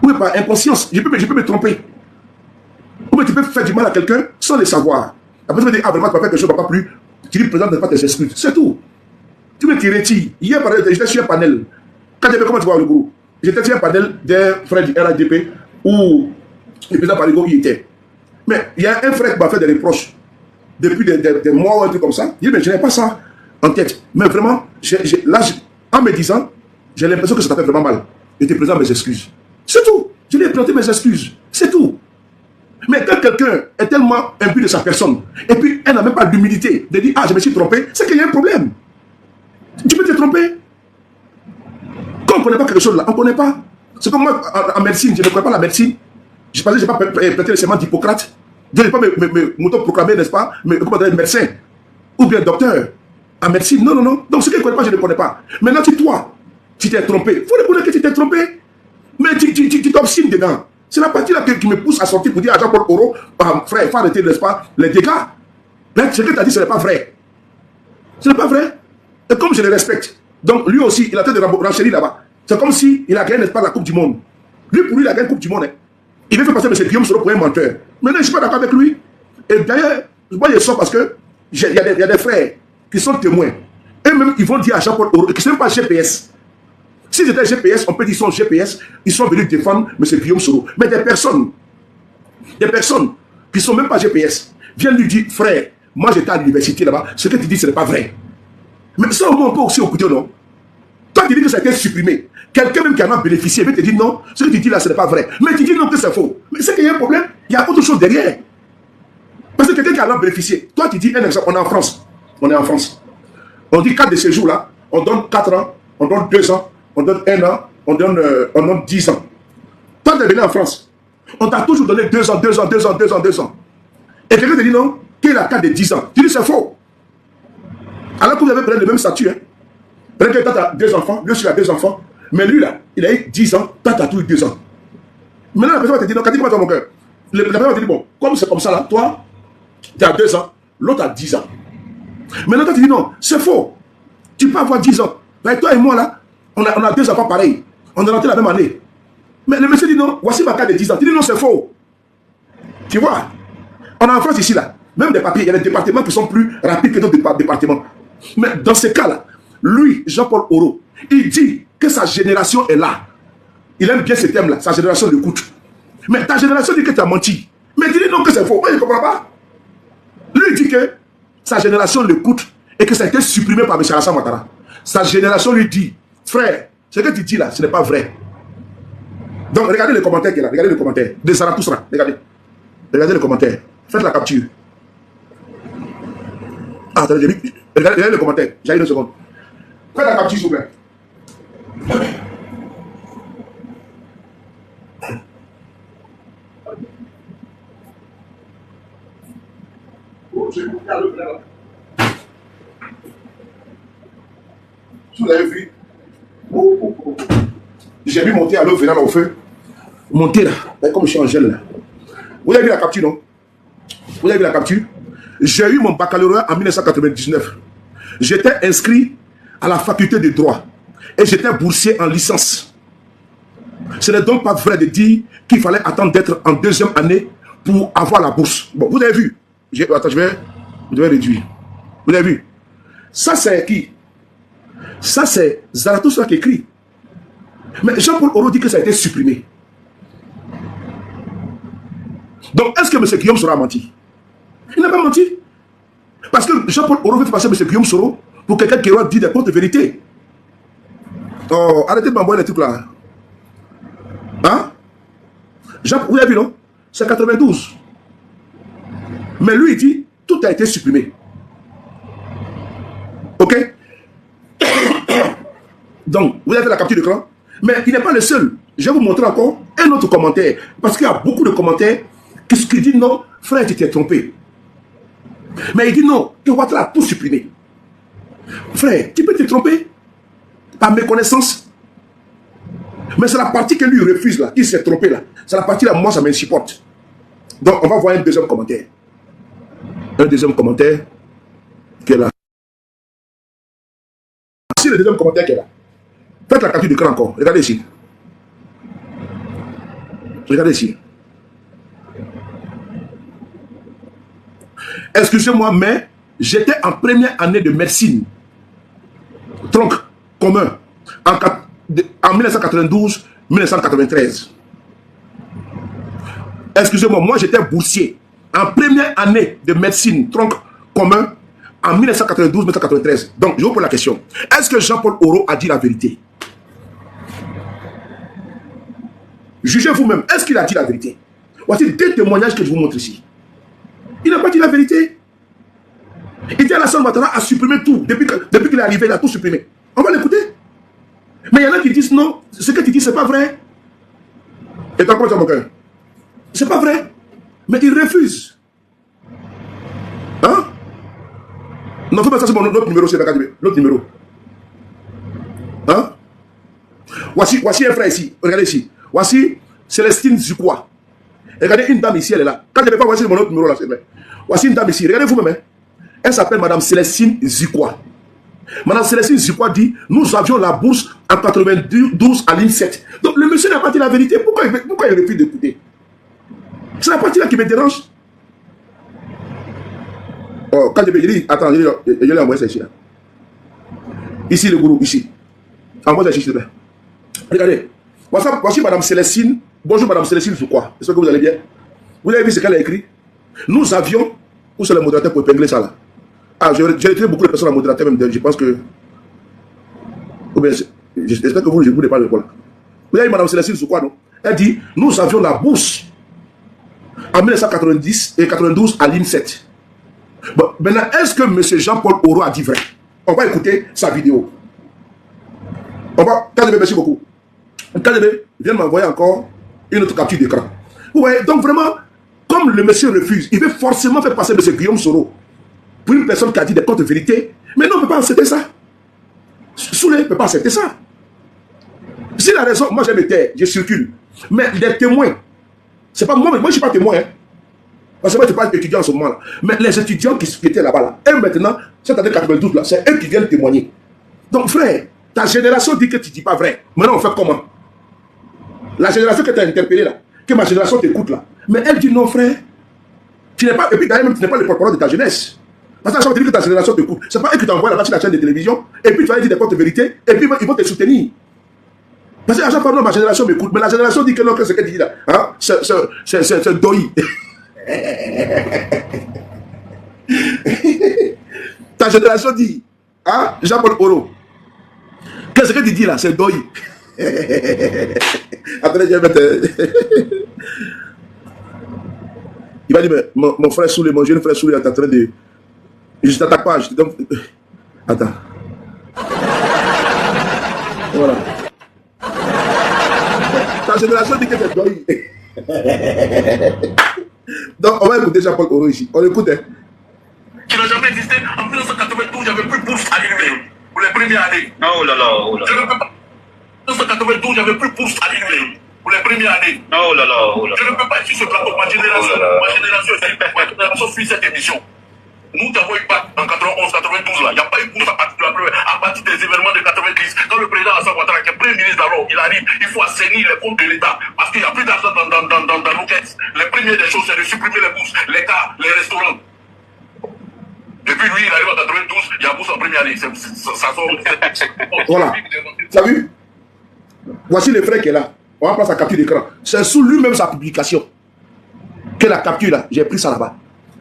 ou par inconscience. Je peux me tromper. Ou bien tu peux faire du mal à quelqu'un sans le savoir. Après, tu me dis, ah, vraiment, tu vas faire quelque chose, ne va pas plus. Tu lui présentes pas tes excuses. C'est tout. Tu me retires. Hier, par exemple, j'étais sur un panel. Quand tu comment tu vois le groupe, j'étais sur un panel d'un frère du RADP où le président Parigo y était. Mais il y a un frère qui m'a fait des reproches depuis des mois ou un truc comme ça. Il dit, mais je n'ai pas ça en tête. Mais vraiment, là, en me disant, j'ai l'impression que ça t'a fait vraiment mal. Et tu présentes mes excuses. C'est tout. Je lui ai présenté mes excuses. C'est tout. Mais quand quelqu'un est tellement imbu de sa personne, et puis elle n'a même pas l'humilité de dire, ah, je me suis trompé, c'est qu'il y a un problème. Tu peux te tromper. Quand on ne connaît pas quelque chose là, on ne connaît pas. C'est comme moi, en médecine, je ne connais pas la médecine. Je pensais que je n'ai pas prêté le serment d'Hippocrate. Je n'ai pas m'auto-proclamer, n'est-ce pas, comment dire, médecin ou bien docteur en médecine. Non, non, non. Donc ce que je ne connais pas, je ne connais pas. Maintenant, si toi, tu t'es trompé, il faut reconnaître que tu t'es trompé. Mais tu t'obstines dedans. C'est la partie là qui me pousse à sortir pour dire à Jean-Paul Oro, frère, il faut arrêter, n'est-ce pas, les dégâts. Mais ce que tu as dit, ce n'est pas vrai. Ce n'est pas vrai. Et comme je le respecte, donc lui aussi, il a été de renchérir là-bas. C'est comme s'il a gagné, n'est-ce pas, la Coupe du Monde. Lui, pour lui, il a gagné la Coupe du Monde. Hein. Il veut faire passer M. Guillaume Soro pour un menteur. Maintenant, je ne suis pas d'accord avec lui. Et d'ailleurs, moi, je sors parce que il y a des frères qui sont témoins. Eux-mêmes, ils vont dire à Jean-Paul Oro que ce n'est pas GPS. Si c'était GPS, on peut dire qu'ils sont GPS, ils sont venus défendre M. Guillaume Soro. Mais des personnes qui ne sont même pas GPS, viennent lui dire, frère, moi j'étais à l'université là-bas, ce que tu dis, ce n'est pas vrai. Mais ça, au moins, on peut aussi écouter, non? Toi, tu dis que ça a été supprimé. Quelqu'un même qui en a bénéficié, il te dit non, ce que tu dis là, ce n'est pas vrai. Mais tu dis non, que c'est faux. Mais c'est qu'il y a un problème, il y a autre chose derrière. Parce que quelqu'un qui en a bénéficié, toi, tu dis un exemple, on est en France. On est en France. On dit 4 de ces jours-là, on donne 4 ans, on donne 2 ans, on donne 1 an, on donne 10 ans. Toi, tu es venu en France. On t'a toujours donné 2 ans, 2 ans, 2 ans, 2 ans, 2 ans. Et quelqu'un te dit non, qu'il a 4 de 10 ans. Tu dis c'est faux. Alors que vous avez pris le même statut. Hein. Peut-être que toi, tu as 2 enfants, lui aussi, il a 2 enfants. Mais lui, là, il a eu 10 ans, toi, tu as toujours eu 2 ans. Maintenant, la personne va te dire, non, quand tu commences dans mon cœur, la personne va te dire, bon, comme c'est comme ça, là, toi, tu as 2 ans, l'autre a 10 ans. Maintenant, toi, tu dis, non, c'est faux. Tu peux avoir 10 ans. Mais toi et moi, là, on a 2 enfants pareils. On est rentré la même année. Mais le monsieur dit, non, voici ma carte de 10 ans. Tu dis, non, c'est faux. Tu vois, on a en France ici, là, même des papiers, il y a des départements qui sont plus rapides que d'autres départements. Mais dans ce cas-là, lui, Jean-Paul Oro, il dit que sa génération est là. Il aime bien ce thème-là, sa génération l'écoute. Mais ta génération dit que tu as menti. Mais tu dis non que c'est faux. Moi, je ne comprends pas. Lui, il dit que sa génération l'écoute et que ça a été supprimé par M. Alassane Ouattara. Sa génération lui dit, frère, ce que tu dis là, ce n'est pas vrai. Donc, regardez les commentaires qu'il y a là. Regardez les commentaires. De Zaratoussa. Regardez. Regardez les commentaires. Faites la capture. Ah, attendez, j'ai mis. Regardez les commentaires. J'arrive 2 secondes. Faites la capture, s'il vous plaît. Vous l'avez vu? J'ai vu monter à l'eau venant au feu. Monter là, comme je suis en gel là. Vous avez vu la capture, non? Vous avez vu la capture? J'ai eu mon baccalauréat en 1999. J'étais inscrit à la faculté de droit. Et j'étais boursier en licence. Ce n'est donc pas vrai de dire qu'il fallait attendre d'être en 2e année pour avoir la bourse. Bon, vous avez vu? Attends, je vais réduire. Vous avez vu? Ça, c'est qui? Ça, c'est Zaratoussa qui écrit. Mais Jean-Paul Oro dit que ça a été supprimé. Donc, est-ce que M. Guillaume Soro a menti? Il n'a pas menti. Parce que Jean-Paul Oro veut faire passer M. Guillaume Soro pour quelqu'un qui aura dit des contre-vérités. Oh, arrêtez de m'envoyer les trucs là. Hein? Jean, vous avez vu, non? C'est 92. Mais lui, il dit, tout a été supprimé. Ok? Donc, vous avez fait la capture d'écran. Mais il n'est pas le seul. Je vais vous montrer encore un autre commentaire. Parce qu'il y a beaucoup de commentaires qui disent non, frère, tu t'es trompé. Mais il dit non, que Ouattara a tout supprimé. Frère, tu peux te tromper par méconnaissance. Mais c'est la partie que lui refuse là, qui s'est trompé là. C'est la partie là, moi ça m'insupporte. Donc on va voir un deuxième commentaire. Un deuxième commentaire qui est là. Voici le deuxième commentaire qui est là. Faites la capture d'écran encore. Regardez ici. Regardez ici. Excusez-moi, mais j'étais en première année de médecine. Tronc commun. En 1992-1993. Excusez-moi, moi j'étais boursier. En première année de médecine, tronc commun, en 1992-1993. Donc, je vous pose la question. Est-ce que Jean-Paul Oro a dit la vérité? Jugez vous-même. Est-ce qu'il a dit la vérité? Voici deux témoignages que je vous montre ici. Il n'a pas dit la vérité. Il dit à Alassane Ouattara a supprimé tout. Depuis qu'il est arrivé, il a tout supprimé. On va l'écouter. Mais il y en a qui disent non, ce que tu dis, c'est pas vrai. Et t'en crois, mon cœur? C'est pas vrai. Mais il refuse. Hein? Non, faut pas ça, c'est mon autre numéro, c'est l'autre numéro. Hein? Voici un frère ici. Regardez ici. Voici Célestine Zukwa. Regardez une dame ici, elle est là. Quand je ne vais pas voir mon autre numéro là, c'est vrai. Voici une dame ici. Regardez vous-même. Elle s'appelle Madame Célestine Zukwa. Madame Célestine Zukwa dit, nous avions la bourse en 92 à l'INSET. Donc le monsieur n'a pas dit la vérité. Pourquoi il refuse d'écouter? C'est la partie là qui me dérange. Oh, quand je vais dire, attends, je l'ai envoyé ça ici. Là. Ici le gourou, ici. Envoie ça ici, s'il te plaît. Regardez. Voici Madame Célestine. Bonjour Madame Célestine Zukwa. Est-ce que vous allez bien? Vous avez vu ce qu'elle a écrit? Nous avions... Où c'est le modérateur pour épingler ça là? Ah, j'ai retiré beaucoup de personnes en modérateur même. Je pense que... J'espère que vous ne voulez pas le voir. Vous avez vu Madame Célestine Zukwa, non? Elle dit, nous avions la bourse en 1990 et 92 à l'INSET. Bon, maintenant, est-ce que M. Jean-Paul Oro a dit vrai? On va écouter sa vidéo. On va... Merci beaucoup. KDB vient m'envoyer encore une autre capture d'écran. Vous voyez, donc vraiment, comme le monsieur refuse, il veut forcément faire passer M. Guillaume Soro pour une personne qui a dit des contre-vérités. Mais non, on ne peut pas accepter ça. Soulé ne peut pas accepter ça. Si la raison, moi j'ai mes terres, je circule. Mais les témoins, c'est pas moi, je ne suis pas témoin. Hein. Parce que moi je ne suis pas étudiant en ce moment-là. Mais les étudiants qui étaient là-bas, là, et maintenant, cette année 92, là, c'est eux qui viennent témoigner. Donc frère, ta génération dit que tu ne dis pas vrai. Maintenant on fait comment? La génération que tu as interpellée là, que ma génération t'écoute là. Mais elle dit non frère. Tu n'es pas, et puis d'ailleurs même tu n'es pas le porte-parole de ta jeunesse. Parce que ça veut dire que ta génération t'écoute. C'est pas eux qui t'envoient là-bas sur la chaîne de télévision. Et puis tu vas dire des contre-vérités. Et puis ils vont te soutenir. Parce que à chaque fois ma génération m'écoute. Mais la génération dit que non, que ce qu'elle dit là. Hein? C'est doi. Ta génération dit, hein, Jean-Paul Oro. Qu'est-ce que tu dis là? C'est doi. Attendez, je vais mettre. Il va dire, mais mon frère Soulé, mon jeune frère Soulé est en train de. Je t'attaque pas, je te donne. Attends. Voilà. Ta génération dit que c'est doi. Donc, on va écouter Jean-Paul Oro ici. On écoute. Hein. Qui n'a jamais existé. En 1992, j'avais plus de bourse à l'UNEM pour les premières années. Oh là là, oh là. Je ne peux pas. En 1992, j'avais plus de bourse à l'UNEM pour les premières années. Oh là là, oh là. Je ne peux pas être sur ce plateau. Ma génération suit cette émission. Nous avons eu bac en 91-92 là. Il n'y a pas eu bourse à partir des événements de 90. Quand le président Alassane Ouattara, qui est premier ministre d'alors, il arrive, il faut assainir les comptes de l'État. Parce qu'il n'y a plus d'argent dans nos caisses. Les premières des choses, c'est de supprimer les bourses, les cars, les restaurants. Depuis lui, il arrive en 92, il y a bourse en première année. Ça sort. Voilà. Tu as vu? Voici le frère qui est là. On va prendre sa capture d'écran. C'est sous lui-même sa publication que la capture là. J'ai pris ça là-bas.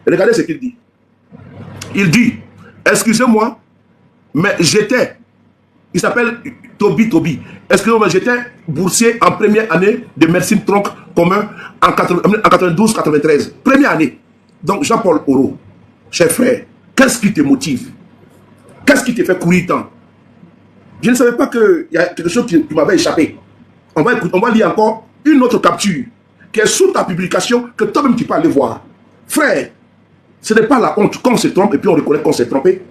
Regardez ce qu'il dit. Il dit, excusez-moi, Mais j'étais, il s'appelle Toby. Excusez-moi, j'étais boursier en première année de médecine tronc commun en 92-93. Première année. Donc Jean-Paul Oro, cher frère, qu'est-ce qui te motive? Qu'est-ce qui te fait courir tant? Je ne savais pas qu'il y a quelque chose qui m'avait échappé. On va lire encore une autre capture qui est sous ta publication que toi-même tu peux aller voir. Frère, ce n'est pas la honte quand on se trompe et puis on reconnaît qu'on s'est trompé.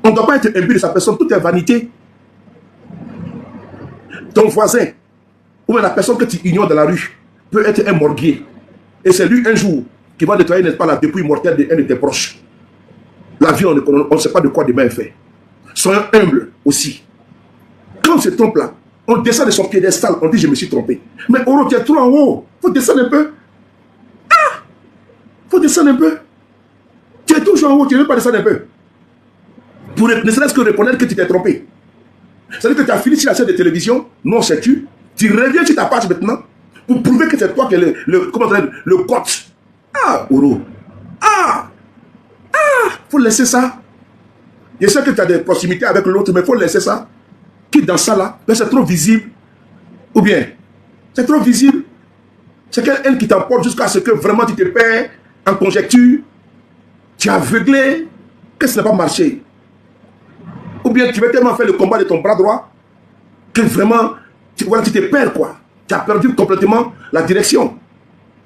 On ne doit pas être imbu de sa personne, tout est vanité. Ton voisin, ou même la personne que tu ignores dans la rue, peut être un morguier. Et c'est lui un jour qui va nettoyer, n'est-ce pas, la dépouille mortelle d'un de tes proches. La vie, on ne sait pas de quoi demain est fait. Soyons humbles aussi. Quand on se trompe là, on descend de son piédestal, on dit je me suis trompé. Mais Oro, tu es trop en haut. Il faut descendre un peu. Ah! Il faut descendre un peu. Tu es toujours en haut, tu ne veux pas descendre un peu. Pour ne serait-ce que reconnaître que tu t'es trompé. C'est-à-dire que tu as fini sur la chaîne de télévision, non sais-tu, tu reviens sur ta page maintenant pour prouver que c'est toi qui es le coach. Ah, Oro. Ah! Ah! Faut laisser ça. Je sais que tu as des proximités avec l'autre, mais il faut laisser ça. Qui dans ça là, c'est trop visible. Ou bien, c'est trop visible. C'est quelqu'un qui t'emporte jusqu'à ce que vraiment tu te perds en conjecture. Tu es aveuglé. Qu'est-ce qui n'a pas marché? Ou bien tu veux tellement faire le combat de ton bras droit que vraiment, tu te perds quoi. Tu as perdu complètement la direction.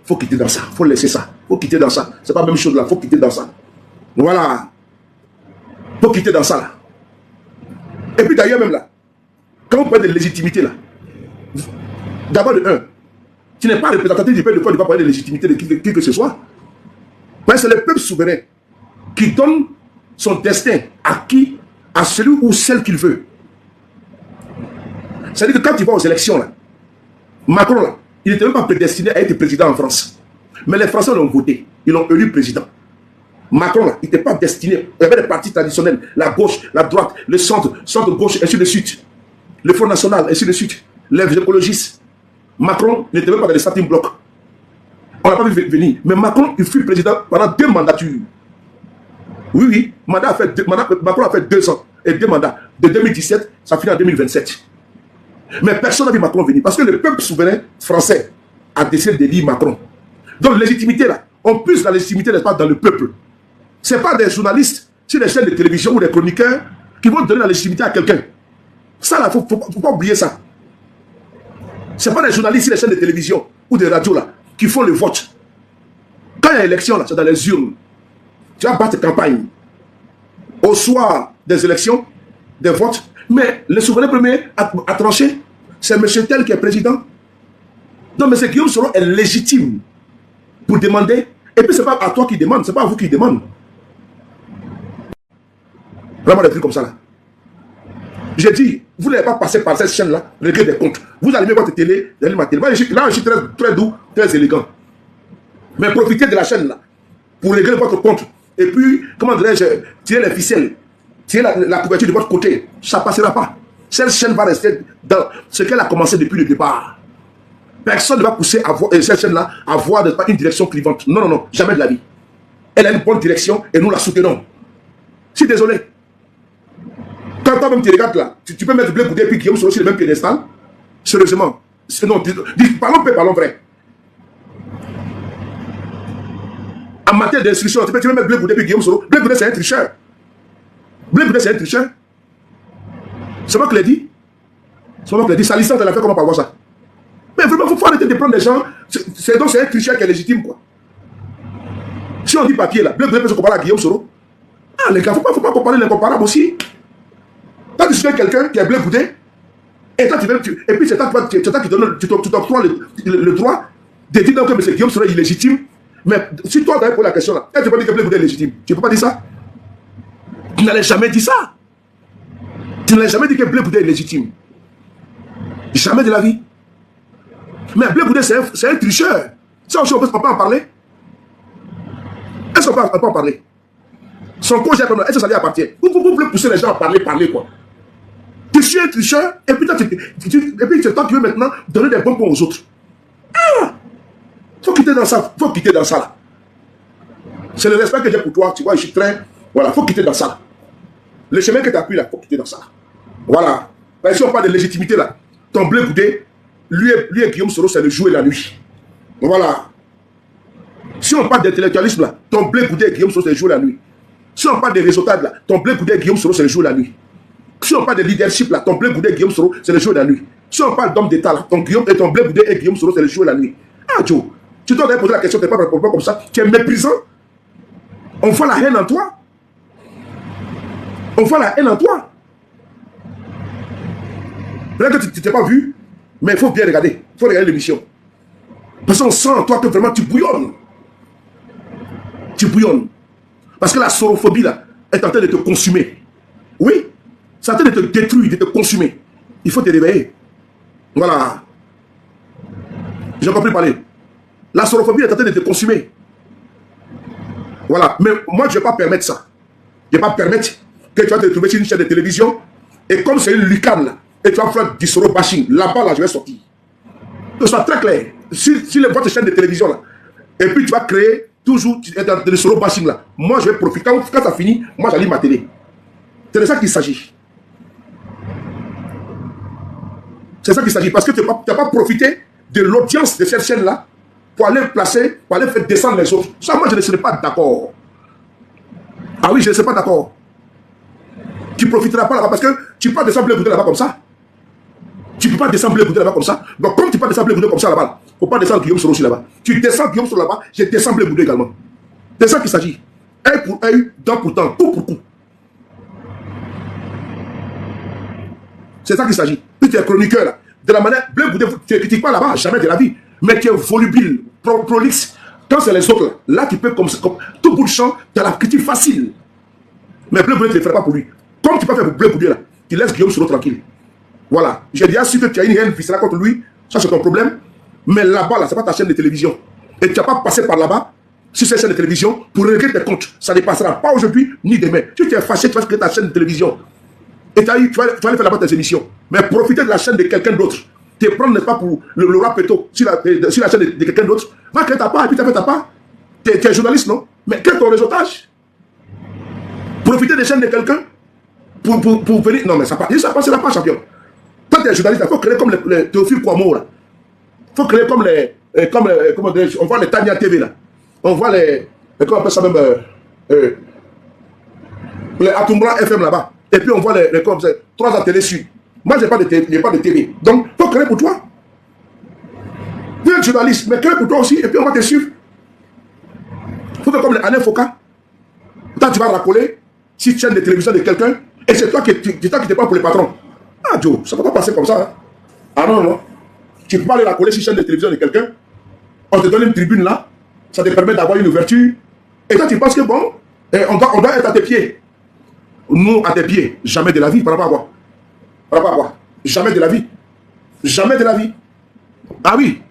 Il faut quitter dans ça. Il faut laisser ça. Il faut quitter dans ça. C'est pas la même chose là. Il faut quitter dans ça. Voilà. Il faut quitter dans ça là. Et puis d'ailleurs même là, quand on parle de légitimité là, d'abord de un, tu n'es pas représentatif du peuple, tu ne vas pas parler de légitimité de qui que ce soit. Mais c'est le peuple souverain qui donne son destin à qui? À celui ou celle qu'il veut. C'est-à-dire que quand tu vas aux élections là, Macron là, il n'était même pas prédestiné à être président en France. Mais les Français l'ont voté, ils l'ont élu président. Macron là, il n'était pas destiné. Il y avait des partis traditionnels, la gauche, la droite, le centre-gauche, ainsi de suite. Le Front National, ainsi de suite. Les écologistes. Macron n'était même pas dans les starting blocs. On n'a pas vu venir. Mais Macron, il fut président pendant 2 mandatures. Oui, Macron a fait 2 ans et 2 mandats. De 2017, ça finit en 2027. Mais personne n'a vu Macron venir. Parce que le peuple souverain français a décidé d'élire Macron. Donc, légitimité là, on puise la légitimité, n'est-ce pas, dans le peuple. Ce n'est pas des journalistes sur les chaînes de télévision ou des chroniqueurs qui vont donner la légitimité à quelqu'un. Ça là, il ne faut pas oublier ça. Ce n'est pas des journalistes sur les chaînes de télévision ou de radio là qui font le vote. Quand il y a élection là, c'est dans les urnes. Tu vas battre campagne. Au soir des élections, des votes. Mais le souverain premier a tranché. C'est M. Tel qui est président. Non, mais c'est Guillaume Soro est légitime pour demander. Et puis, ce n'est pas à toi qui demande, ce n'est pas à vous qui demande. Vraiment des trucs comme ça là. J'ai dit, vous n'allez pas passer par cette chaîne-là, régler des comptes. Vous allumez votre télé, vous allumez ma télé. Là, je suis très doux, très élégant. Mais profitez de la chaîne là pour régler votre compte. Et puis, comment dirais-je, tirer les ficelles, tirer la couverture de votre côté. Ça ne passera pas. Cette chaîne va rester dans ce qu'elle a commencé depuis le départ. Personne ne va pousser cette chaîne-là à avoir une direction clivante. Non, non, non, jamais de la vie. Elle a une bonne direction et nous la soutenons. Je suis désolé. Quand toi-même tu regardes là, tu peux mettre Blé Goudé et puis Guillaume Soro sur le même piédestal. Sérieusement. Non, parlons vrai. En matière d'instruction, tu peux mettre Blé Goudé et puis Guillaume Soro. Blé Goudé, c'est un tricheur. Blé Goudé, c'est un tricheur. C'est moi qui l'ai dit. C'est moi qui l'ai dit. Sa licence, elle a fait comment pas voir ça. Mais vraiment, il faut arrêter de prendre des gens. C'est un tricheur qui est légitime, quoi. Si on dit papier là, Blé Goudé peut se comparer à Guillaume Soro. Ah, les gars, il ne faut pas comparer l'incomparable aussi. Quand tu suis quelqu'un qui est Blé Goudé, et puis c'est toi qui t'octroies le droit de dire que M. Guillaume serait illégitime. Mais si toi, tu as posé la question là, tu ne peux pas dire que Blé Goudé est légitime. Tu ne peux pas dire ça. Tu n'allais jamais dire ça. Tu n'allais jamais dit que Blé Goudé est légitime. Jamais de la vie. Mais Blé Goudé, c'est un tricheur. Ça aussi, on peut en parler. Est-ce qu'on peut en parler? Son projet, est-ce que ça lui appartient? Vous pouvez pousser les gens à parler quoi. Tu suis un tricheur, et puis c'est toi qui veux maintenant donner des bons points aux autres. Ah! Faut quitter dans ça là. C'est le respect que j'ai pour toi, tu vois, je suis très... Voilà, faut quitter dans ça là. Le chemin que tu as pris là, il faut que tu es dans ça. Voilà. Si on parle de légitimité là, ton Blé Goudé, lui et Guillaume Soro, c'est le jour et la nuit. Voilà. Si on parle d'intellectualisme là, ton Blé Goudé et Guillaume Soro, c'est le jour et la nuit. Si on parle de réseautage là, ton Blé Goudé et Guillaume Soro, c'est le jour et la nuit. Si on parle de leadership là, ton Blé Goudé et Guillaume Soro, c'est le jour et la nuit. Si on parle d'homme d'État là, ton Blé Goudé et Guillaume Soro, c'est le jour et la nuit. Ah Joe, tu dois poser la question, tu n'es pas répondre comme ça, tu es méprisant. On voit la haine en toi. On voit la haine en toi. Peut-être que tu t'es pas vu, mais il faut bien regarder. Il faut regarder l'émission. Parce qu'on sent en toi que vraiment tu bouillonnes. Tu bouillonnes. Parce que la sorophobie là est en train de te consumer. Oui, c'est en train de te détruire, de te consumer. Il faut te réveiller. Voilà. J'ai compris parler. La sorophobie est en train de te consumer. Voilà. Mais moi, je ne vais pas permettre ça. Je ne vais pas permettre que tu vas te trouver sur une chaîne de télévision et comme c'est une lucane là, et tu vas faire du soro bashing. Là-bas, là, je vais sortir. Que ce soit très clair. Si votre chaîne de télévision là, et puis tu vas créer toujours du soro bashing là, moi, je vais profiter. Quand ça finit, moi, j'allume ma télé. C'est de ça qu'il s'agit. C'est ça qu'il s'agit. Parce que tu n'as pas profité de l'audience de cette chaîne-là pour aller placer, pour aller faire descendre les autres. Ça, moi, je ne serais pas d'accord. Ah oui, je ne serais pas d'accord. Tu ne profiteras pas là-bas parce que tu ne peux pas descendre Blé Goudé là-bas comme ça. Tu ne peux pas descendre Blé Goudé là-bas comme ça. Donc, comme tu ne peux pas descendre Blé Goudé comme ça là-bas, il ne faut pas descendre Guillaume Soro aussi là-bas. Tu descends Guillaume Soro là-bas, je descends Blé Goudé également. C'est ça qu'il s'agit. Œil pour œil, dent pour dent, coup pour coup. C'est ça qu'il s'agit. Puis tu es chroniqueur là. De la manière, Blé Goudé, tu ne critiques pas là-bas, jamais de la vie. Mais tu es volubile, prolixe. Quand c'est les autres là, tu peux comme tout bout de champ, tu as la critique facile. Mais Blé Goudé, tu ne le feras pas pour lui. Comme tu peux faire pour Blé Goudé là, tu laisses Guillaume Soro tranquille. Voilà. J'ai déjà su que tu as une haine viscérale contre lui, ça c'est ton problème. Mais là-bas, là, ce n'est pas ta chaîne de télévision. Et tu n'as pas passé par là-bas, sur cette chaîne de télévision, pour régler tes comptes. Ça ne passera pas aujourd'hui, ni demain. Si tu es fâché, tu vas créer ta chaîne de télévision. Et tu vas aller faire là-bas tes émissions. Mais profiter de la chaîne de quelqu'un d'autre. Te prendre, n'est-ce pas, pour le roi Péto, sur la chaîne de quelqu'un d'autre. Va créer ta part, et puis tu as fait ta part. Tu es journaliste, non? Mais quel est ton réseautage? Profiter des chaînes de quelqu'un pour venir. Non, mais ça passe, c'est la part, champion. Quand tu es journaliste, il faut créer comme les Théophile Kouamouo, là. Il faut créer comme on voit les Tania TV, là. On voit les. Comment on appelle ça même? Les Atumbra FM là-bas. Et puis on voit les comme ça, 3 ans télé suite. Moi, je n'ai pas de télé. Donc, il faut créer pour toi. Tu es journaliste, mais crée pour toi aussi, et puis on va te suivre. Il faut faire comme les Alain Foucault. Toi, tu vas racoler si tu chaîne de télévision de quelqu'un, et c'est toi qui te prends pour les patrons. Ah, Joe, ça ne peut pas passer comme ça. Hein. Ah non, non. Tu ne peux pas aller racoler sur chaîne de télévision de quelqu'un. On te donne une tribune là, ça te permet d'avoir une ouverture. Et toi, tu penses que bon, on doit être à tes pieds. Nous, à tes pieds, jamais de la vie, par rapport à quoi? Par rapport à quoi? Jamais de la vie. Jamais de la vie. Ah oui.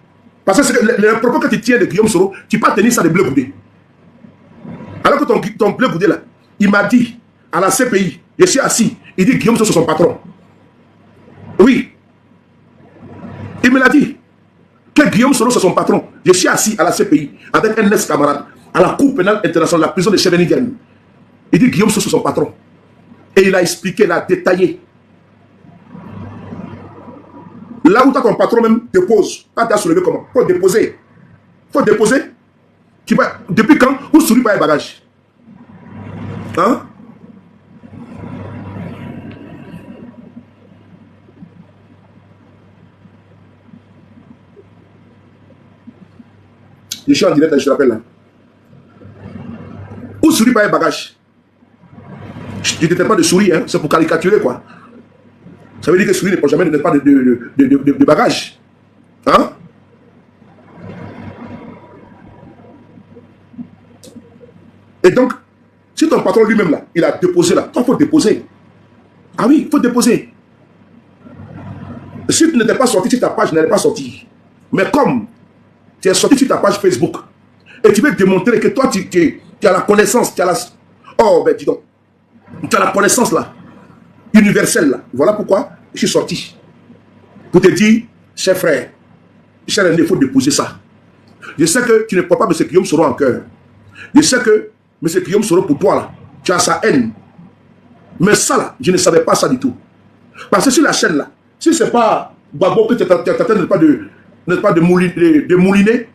Parce que le propos que tu tiens de Guillaume Soro, tu ne peux pas tenir ça de Blé Goudé. Alors que ton Blé Goudé là, il m'a dit à la CPI, je suis assis, il dit Guillaume Soro c'est son patron. Oui. Il me l'a dit. Que Guillaume Soro c'est son patron. Je suis assis à la CPI avec un ex-camarade à la Cour pénale internationale, la prison de Scheveningen. Il dit Guillaume Soro c'est son patron. Et il a expliqué, il a détaillé. Là où ton patron même dépose, tu as soulevé comment? Il faut déposer. Il faut déposer. Depuis quand vous souriez pas les bagages? Hein? Je suis en direct, je te rappelle là. Vous souriez pas les bagages? Je ne t'étais pas de sourire, hein? C'est pour caricaturer quoi. Ça veut dire que celui ne peut jamais ne pas de bagages. Hein? Et donc, si ton patron lui-même là, il a déposé là, toi il faut déposer. Ah oui, il faut déposer. Si tu n'étais pas sorti sur ta page, tu n'allais pas sortir. Mais comme tu es sorti sur ta page Facebook, et tu veux démontrer que toi tu as la connaissance, tu as la... Oh ben dis donc, tu as la connaissance là, universelle là. Voilà pourquoi je suis sorti. Pour te dire, cher frère, cher aîné, il faut déposer ça. Je sais que tu ne peux pas M. Guillaume Soro en cœur. Je sais que M. Guillaume Soro pour toi là, tu as sa haine. Mais ça là, je ne savais pas ça du tout. Parce que sur la chaîne là, si c'est pas Babo que tu es en train de mouliner,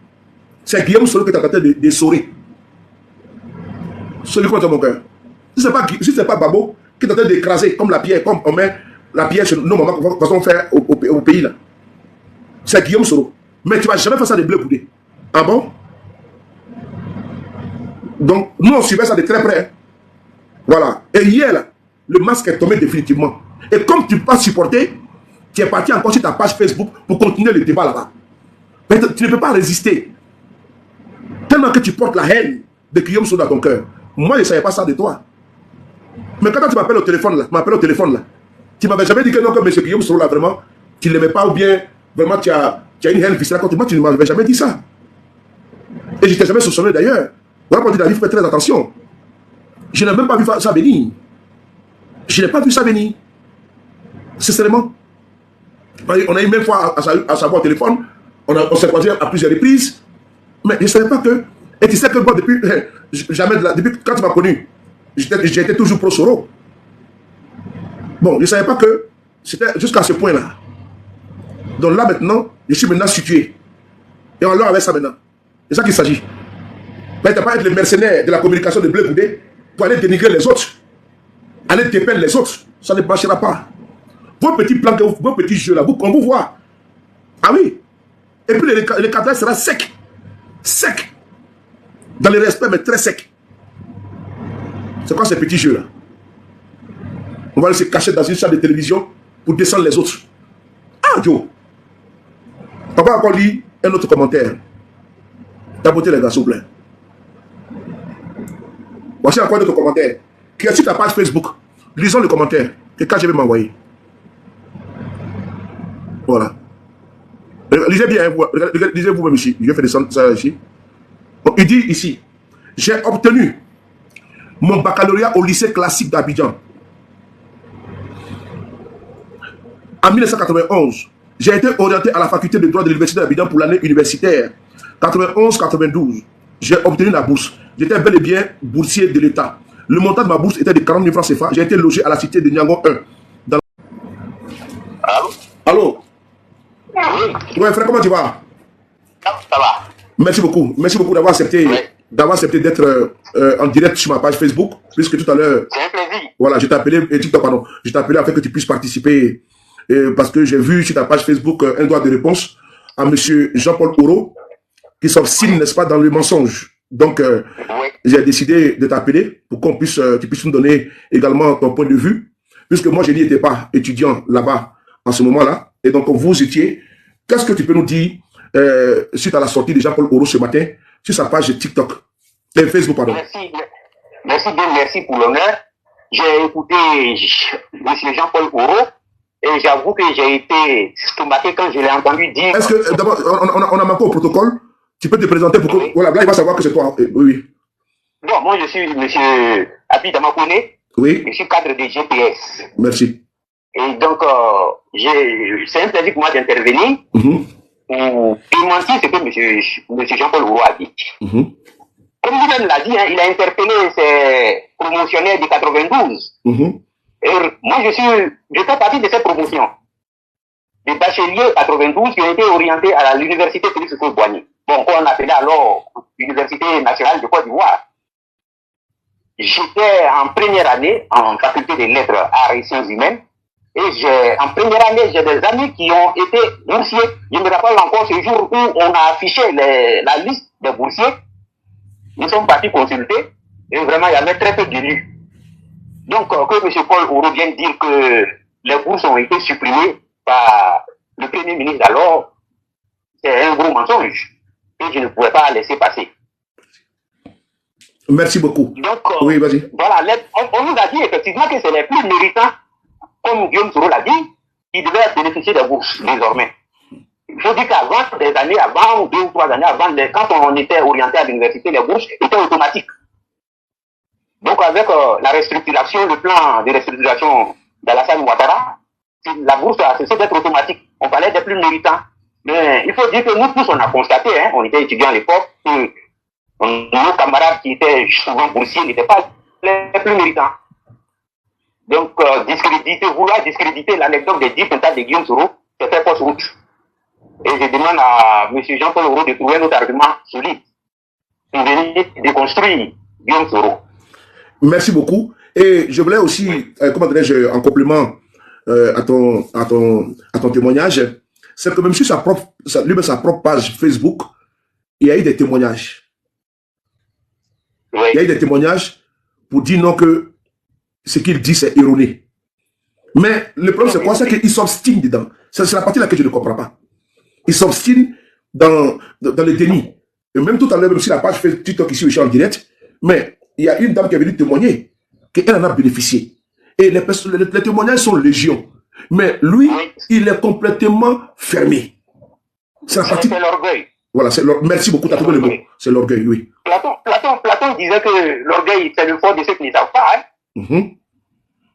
c'est Guillaume Soro que tu es en train de saurer. Celui contre mon cœur. Si c'est pas Babo qui est en train d'écraser comme la pierre, comme on met la pierre chez nos mamans, façon faire au pays là. C'est Guillaume Soro. Mais tu vas jamais faire ça de bleu boudé. Ah bon? Donc, nous on suivait ça de très près. Voilà. Et hier là, le masque est tombé définitivement. Et comme tu ne peux pas supporter, tu es parti encore sur ta page Facebook pour continuer le débat là-bas. Mais tu ne peux pas résister. Tellement que tu portes la haine de Guillaume Soro dans ton cœur. Moi, je ne savais pas ça de toi. Mais quand tu m'appelles au téléphone là, tu m'avais jamais dit que non, que M. Guillaume Soro là, vraiment, tu ne l'aimais pas ou bien, vraiment, tu as une haine viscérale contre moi, tu ne m'avais jamais dit ça. Et je ne t'ai jamais soupçonné d'ailleurs. Voilà pourquoi David, fais très attention. Je n'ai même pas vu ça venir. Je n'ai pas vu ça venir. Sincèrement. On a eu même fois à savoir au téléphone, on s'est croisé à plusieurs reprises, mais je ne savais pas que. Et tu sais que moi, depuis quand tu m'as connu, j'étais toujours pro-Soro. Bon, je ne savais pas que c'était jusqu'à ce point-là. Donc là maintenant, je suis maintenant situé. Et on l'a avec ça maintenant. C'est ça qu'il s'agit. Mais tu n'as pas être le mercenaire de la communication de Bleu Boudé pour aller dénigrer les autres, aller dépeindre les autres. Ça ne marchera pas. Vos petits plans, vos petits jeux là, on vous voit. Ah oui. Et puis le cadre sera sec. Sec. Dans le respect, mais très sec. C'est quoi ces petits jeux là? On va aller se cacher dans une salle de télévision pour descendre les autres. Ah, Joe. On va encore lire un autre commentaire. Tapoter les gars, s'il vous plaît. Voici encore un autre commentaire. Qui est sur ta page Facebook. Lisons le commentaire que quand je vais m'envoyer. Voilà. Lisez bien, lisez vous-même ici. Je vais faire descendre ça ici. Donc, il dit ici, j'ai obtenu mon baccalauréat au lycée classique d'Abidjan. En 1991, j'ai été orienté à la faculté de droit de l'université d'Abidjan pour l'année universitaire 91-92. J'ai obtenu la bourse. J'étais bel et bien boursier de l'État. Le montant de ma bourse était de 40 000 francs CFA. J'ai été logé à la cité de Niangon 1. Dans... Allô? Allô? Oui. Ouais, frère, comment tu vas? Ça va. Merci beaucoup. Merci beaucoup d'avoir accepté, d'être en direct sur ma page Facebook, puisque tout à l'heure... C'est un plaisir. Voilà, je t'ai appelé afin que tu puisses participer, parce que j'ai vu sur ta page Facebook un droit de réponse à M. Jean-Paul Oro, qui s'obstine, n'est-ce pas, dans le mensonge. Donc, j'ai décidé de t'appeler pour qu'on puisse, tu puisses nous donner également ton point de vue, puisque moi, je n'y étais pas étudiant là-bas en ce moment-là. Et donc, vous étiez. Qu'est-ce que tu peux nous dire suite à la sortie de Jean-Paul Oro ce matin sur sa page TikTok et Facebook, pardon. Merci pour l'honneur. J'ai écouté M. Jean-Paul Oro et j'avoue que j'ai été stomaqué quand je l'ai entendu dire... Est-ce que, d'abord, on a manqué au protocole? Tu peux te présenter pour que... Oui. Voilà, là, il va savoir que c'est toi. Oui. Bon, moi, je suis M. Abi Damakone. Oui. Je suis cadre de GPS. Merci. Et donc, c'est un plaisir pour moi d'intervenir pour démentir ce que M. Jean-Paul Oro a dit. Comme lui-même l'a dit, hein, il a interpellé ses promotionnaires de 92. Et moi, je fais partie de cette promotion. Des bacheliers 92 qui ont été orientés à l'université Félix Houphouët-Boigny. Bon, qu'on appelait alors l'Université nationale de Côte d'Ivoire. J'étais en première année en faculté des lettres, arts et sciences humaines. Et en première année, j'ai des amis qui ont été boursiers. Je me rappelle encore ce jour où on a affiché la liste des boursiers. Nous sommes partis consulter et vraiment il y avait très peu d'élus. Donc que M. Paul Oro vient de dire que les bourses ont été supprimées par le Premier ministre d'alors, c'est un gros mensonge et je ne pouvais pas laisser passer. Merci beaucoup. Donc, oui, vas-y. Voilà, on nous a dit effectivement que c'est les plus méritants, comme Guillaume Soro l'a dit, qui devaient bénéficier des bourses désormais. Il faut dire qu'avant, des années avant, 2 ou 3 années avant, quand on était orienté à l'université, les bourses étaient automatiques. Donc avec la restructuration, le plan de restructuration d'Alassane Ouattara, la bourse a cessé d'être automatique. On parlait des plus méritants. Mais il faut dire que nous tous, on a constaté, hein, on était étudiants à l'époque, que nos camarades qui étaient souvent boursiers n'étaient pas les plus méritants. Donc, vouloir discréditer l'anecdote des 10 pentates de Guillaume Soro, c'est faire fausse route. Et je demande à M. Jean-Paul Oro de trouver un autre argument solide pour venir déconstruire Guillaume Soro. Merci beaucoup. Et je voulais aussi, comment dirais-je, en complément à ton témoignage, c'est que même sur sa propre page Facebook, il y a eu des témoignages. Oui. Il y a eu des témoignages pour dire non que ce qu'il dit, c'est erroné. Mais le problème, c'est quoi? C'est qu'il s'obstine dedans. C'est la partie laquelle je ne comprends pas. Il s'obstine dans le déni. Et même tout à l'heure, même si la page fait TikTok ici, je suis en direct, mais il y a une dame qui est venue témoigner qu'elle en a bénéficié. Et les témoignages sont légion. Mais lui, il est complètement fermé. C'est la partie... C'est l'orgueil. Voilà, merci beaucoup, tu as trouvé le mot. C'est l'orgueil, oui. Platon disait que l'orgueil, c'est le fort de ceux qui ne savent pas. Hein?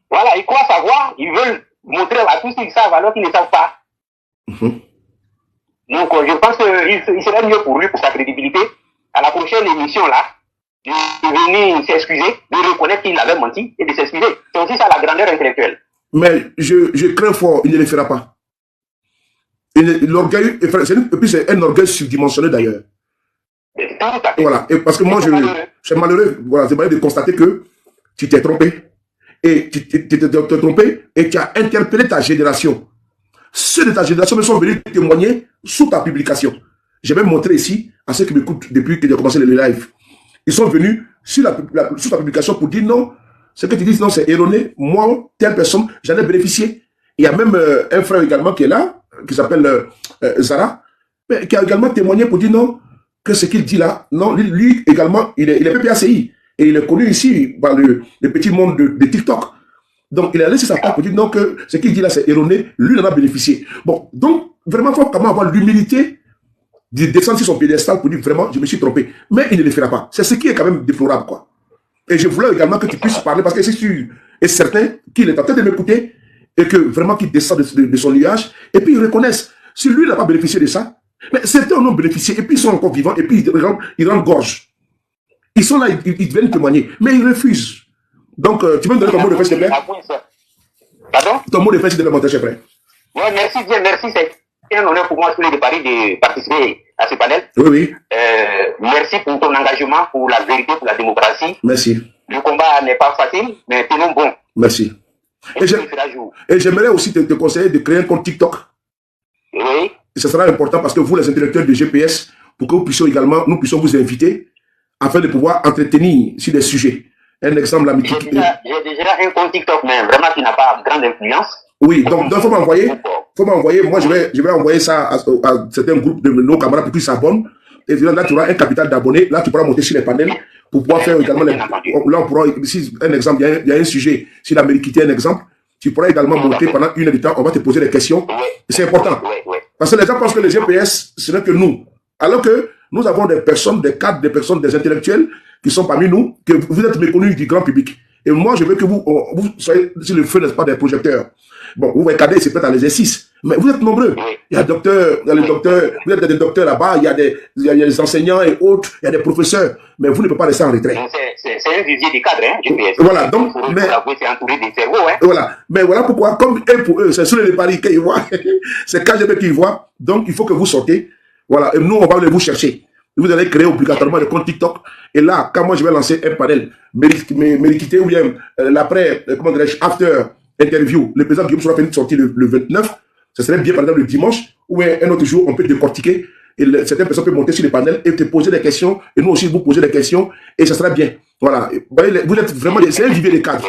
Voilà, ils croient savoir, ils veulent montrer à tous qu'ils savent alors qu'ils ne savent pas. Donc, je pense qu'il serait mieux pour lui, pour sa crédibilité, à la prochaine émission là, de venir s'excuser, de reconnaître qu'il avait menti et de s'excuser. C'est aussi ça la grandeur intellectuelle. Mais je crains fort, il ne le fera pas. L'orgueil, et puis c'est un orgueil surdimensionné d'ailleurs. Voilà, et parce que moi, c'est malheureux, voilà, c'est malheureux de constater que tu t'es trompé. Et tu t'es trompé et tu as interpellé ta génération. Ceux de ta génération me sont venus témoigner sous ta publication. J'ai même montré ici à ceux qui m'écoutent depuis que j'ai commencé le live. Ils sont venus sous ta publication pour dire non, ce que tu dis, non, c'est erroné. Moi, telle personne, j'en ai bénéficié. Il y a même un frère également qui est là, qui s'appelle Zara, mais qui a également témoigné pour dire non, que ce qu'il dit là, non, lui également, il est PPACI. Et il est connu ici par le petit monde de TikTok. Donc, il a laissé sa part pour dire non, que ce qu'il dit là, c'est erroné. Lui, il en a bénéficié. Bon, donc, vraiment, il faut quand même avoir l'humilité de descendre sur son piédestal pour dire vraiment, je me suis trompé. Mais il ne le fera pas. C'est ce qui est quand même déplorable, quoi. Et je voulais également que tu puisses parler parce que c'est sûr et certain qu'il est en train de m'écouter et que vraiment qu'il descend de son nuage. Et puis, il reconnaisse. Si lui n'a pas bénéficié de ça, mais certains en ont bénéficié et puis ils sont encore vivants et puis ils rendent gorge. Ils sont là, ils viennent témoigner, mais ils refusent. Donc, tu peux me donner ton mot de fin, s'il te plaît? Pardon? Ton mot de fin, s'il te plaît, mon très cher frère. Oui, merci bien, merci. C'est un honneur pour moi, celui de Paris, de participer à ce panel. Oui, oui. Merci pour ton engagement, pour la vérité, pour la démocratie. Merci. Le combat n'est pas facile, mais tenons bon. Merci. Et j'aimerais aussi te conseiller de créer un compte TikTok. Oui. Et ce sera important parce que vous, les intellectuels de GPS, pour que nous puissions vous inviter afin de pouvoir entretenir sur des sujets. Un exemple, l'amitié. J'ai déjà un compte TikTok, mais vraiment qui n'a pas grande influence. Oui, donc il faut m'envoyer. Moi, je vais envoyer ça à certains groupes de nos camarades pour qu'ils s'abonnent. Et là, tu auras un capital d'abonnés. Là, tu pourras monter sur les panels pour pouvoir faire également là, on pourra, si un exemple, il y a un sujet, si l'Amérique un exemple, tu pourras également monter pendant une heure de temps. On va te poser des questions. C'est important. Parce que les gens pensent que les GPS, ce n'est que nous. Alors que nous avons des personnes, des cadres, des personnes, des intellectuels qui sont parmi nous, que vous êtes méconnus du grand public. Et moi, je veux que vous soyez sur le feu, n'est-ce pas, des projecteurs. Bon, vous voyez, Cadet, c'est peut-être à l'exercice. Mais vous êtes nombreux. Il y a les docteurs, vous êtes des docteurs là-bas, il y a des enseignants et autres, il y a des professeurs. Mais vous ne pouvez pas rester en retrait. C'est un vivier des cadres, hein, GPS. Voilà, donc, c'est entouré des cerveaux, hein. Voilà. Mais voilà pourquoi, comme pour eux, c'est sur les paris qu'ils voient, c'est KGB qu'ils voient. Donc, il faut que vous sortez. Voilà. Et nous, on va aller vous chercher. Vous allez créer obligatoirement le compte TikTok. Et là, quand moi je vais lancer un panel, Mérikité ou bien l'après, comment dirais-je, after interview, le président Guillaume sera fini de sortir le 29, ce serait bien par exemple le dimanche, ou un autre jour, on peut décortiquer, et certaines personnes peuvent monter sur le panel et te poser des questions, et nous aussi vous poser des questions, et ça sera bien. Voilà. Vous êtes vraiment, c'est un vivier de cadres.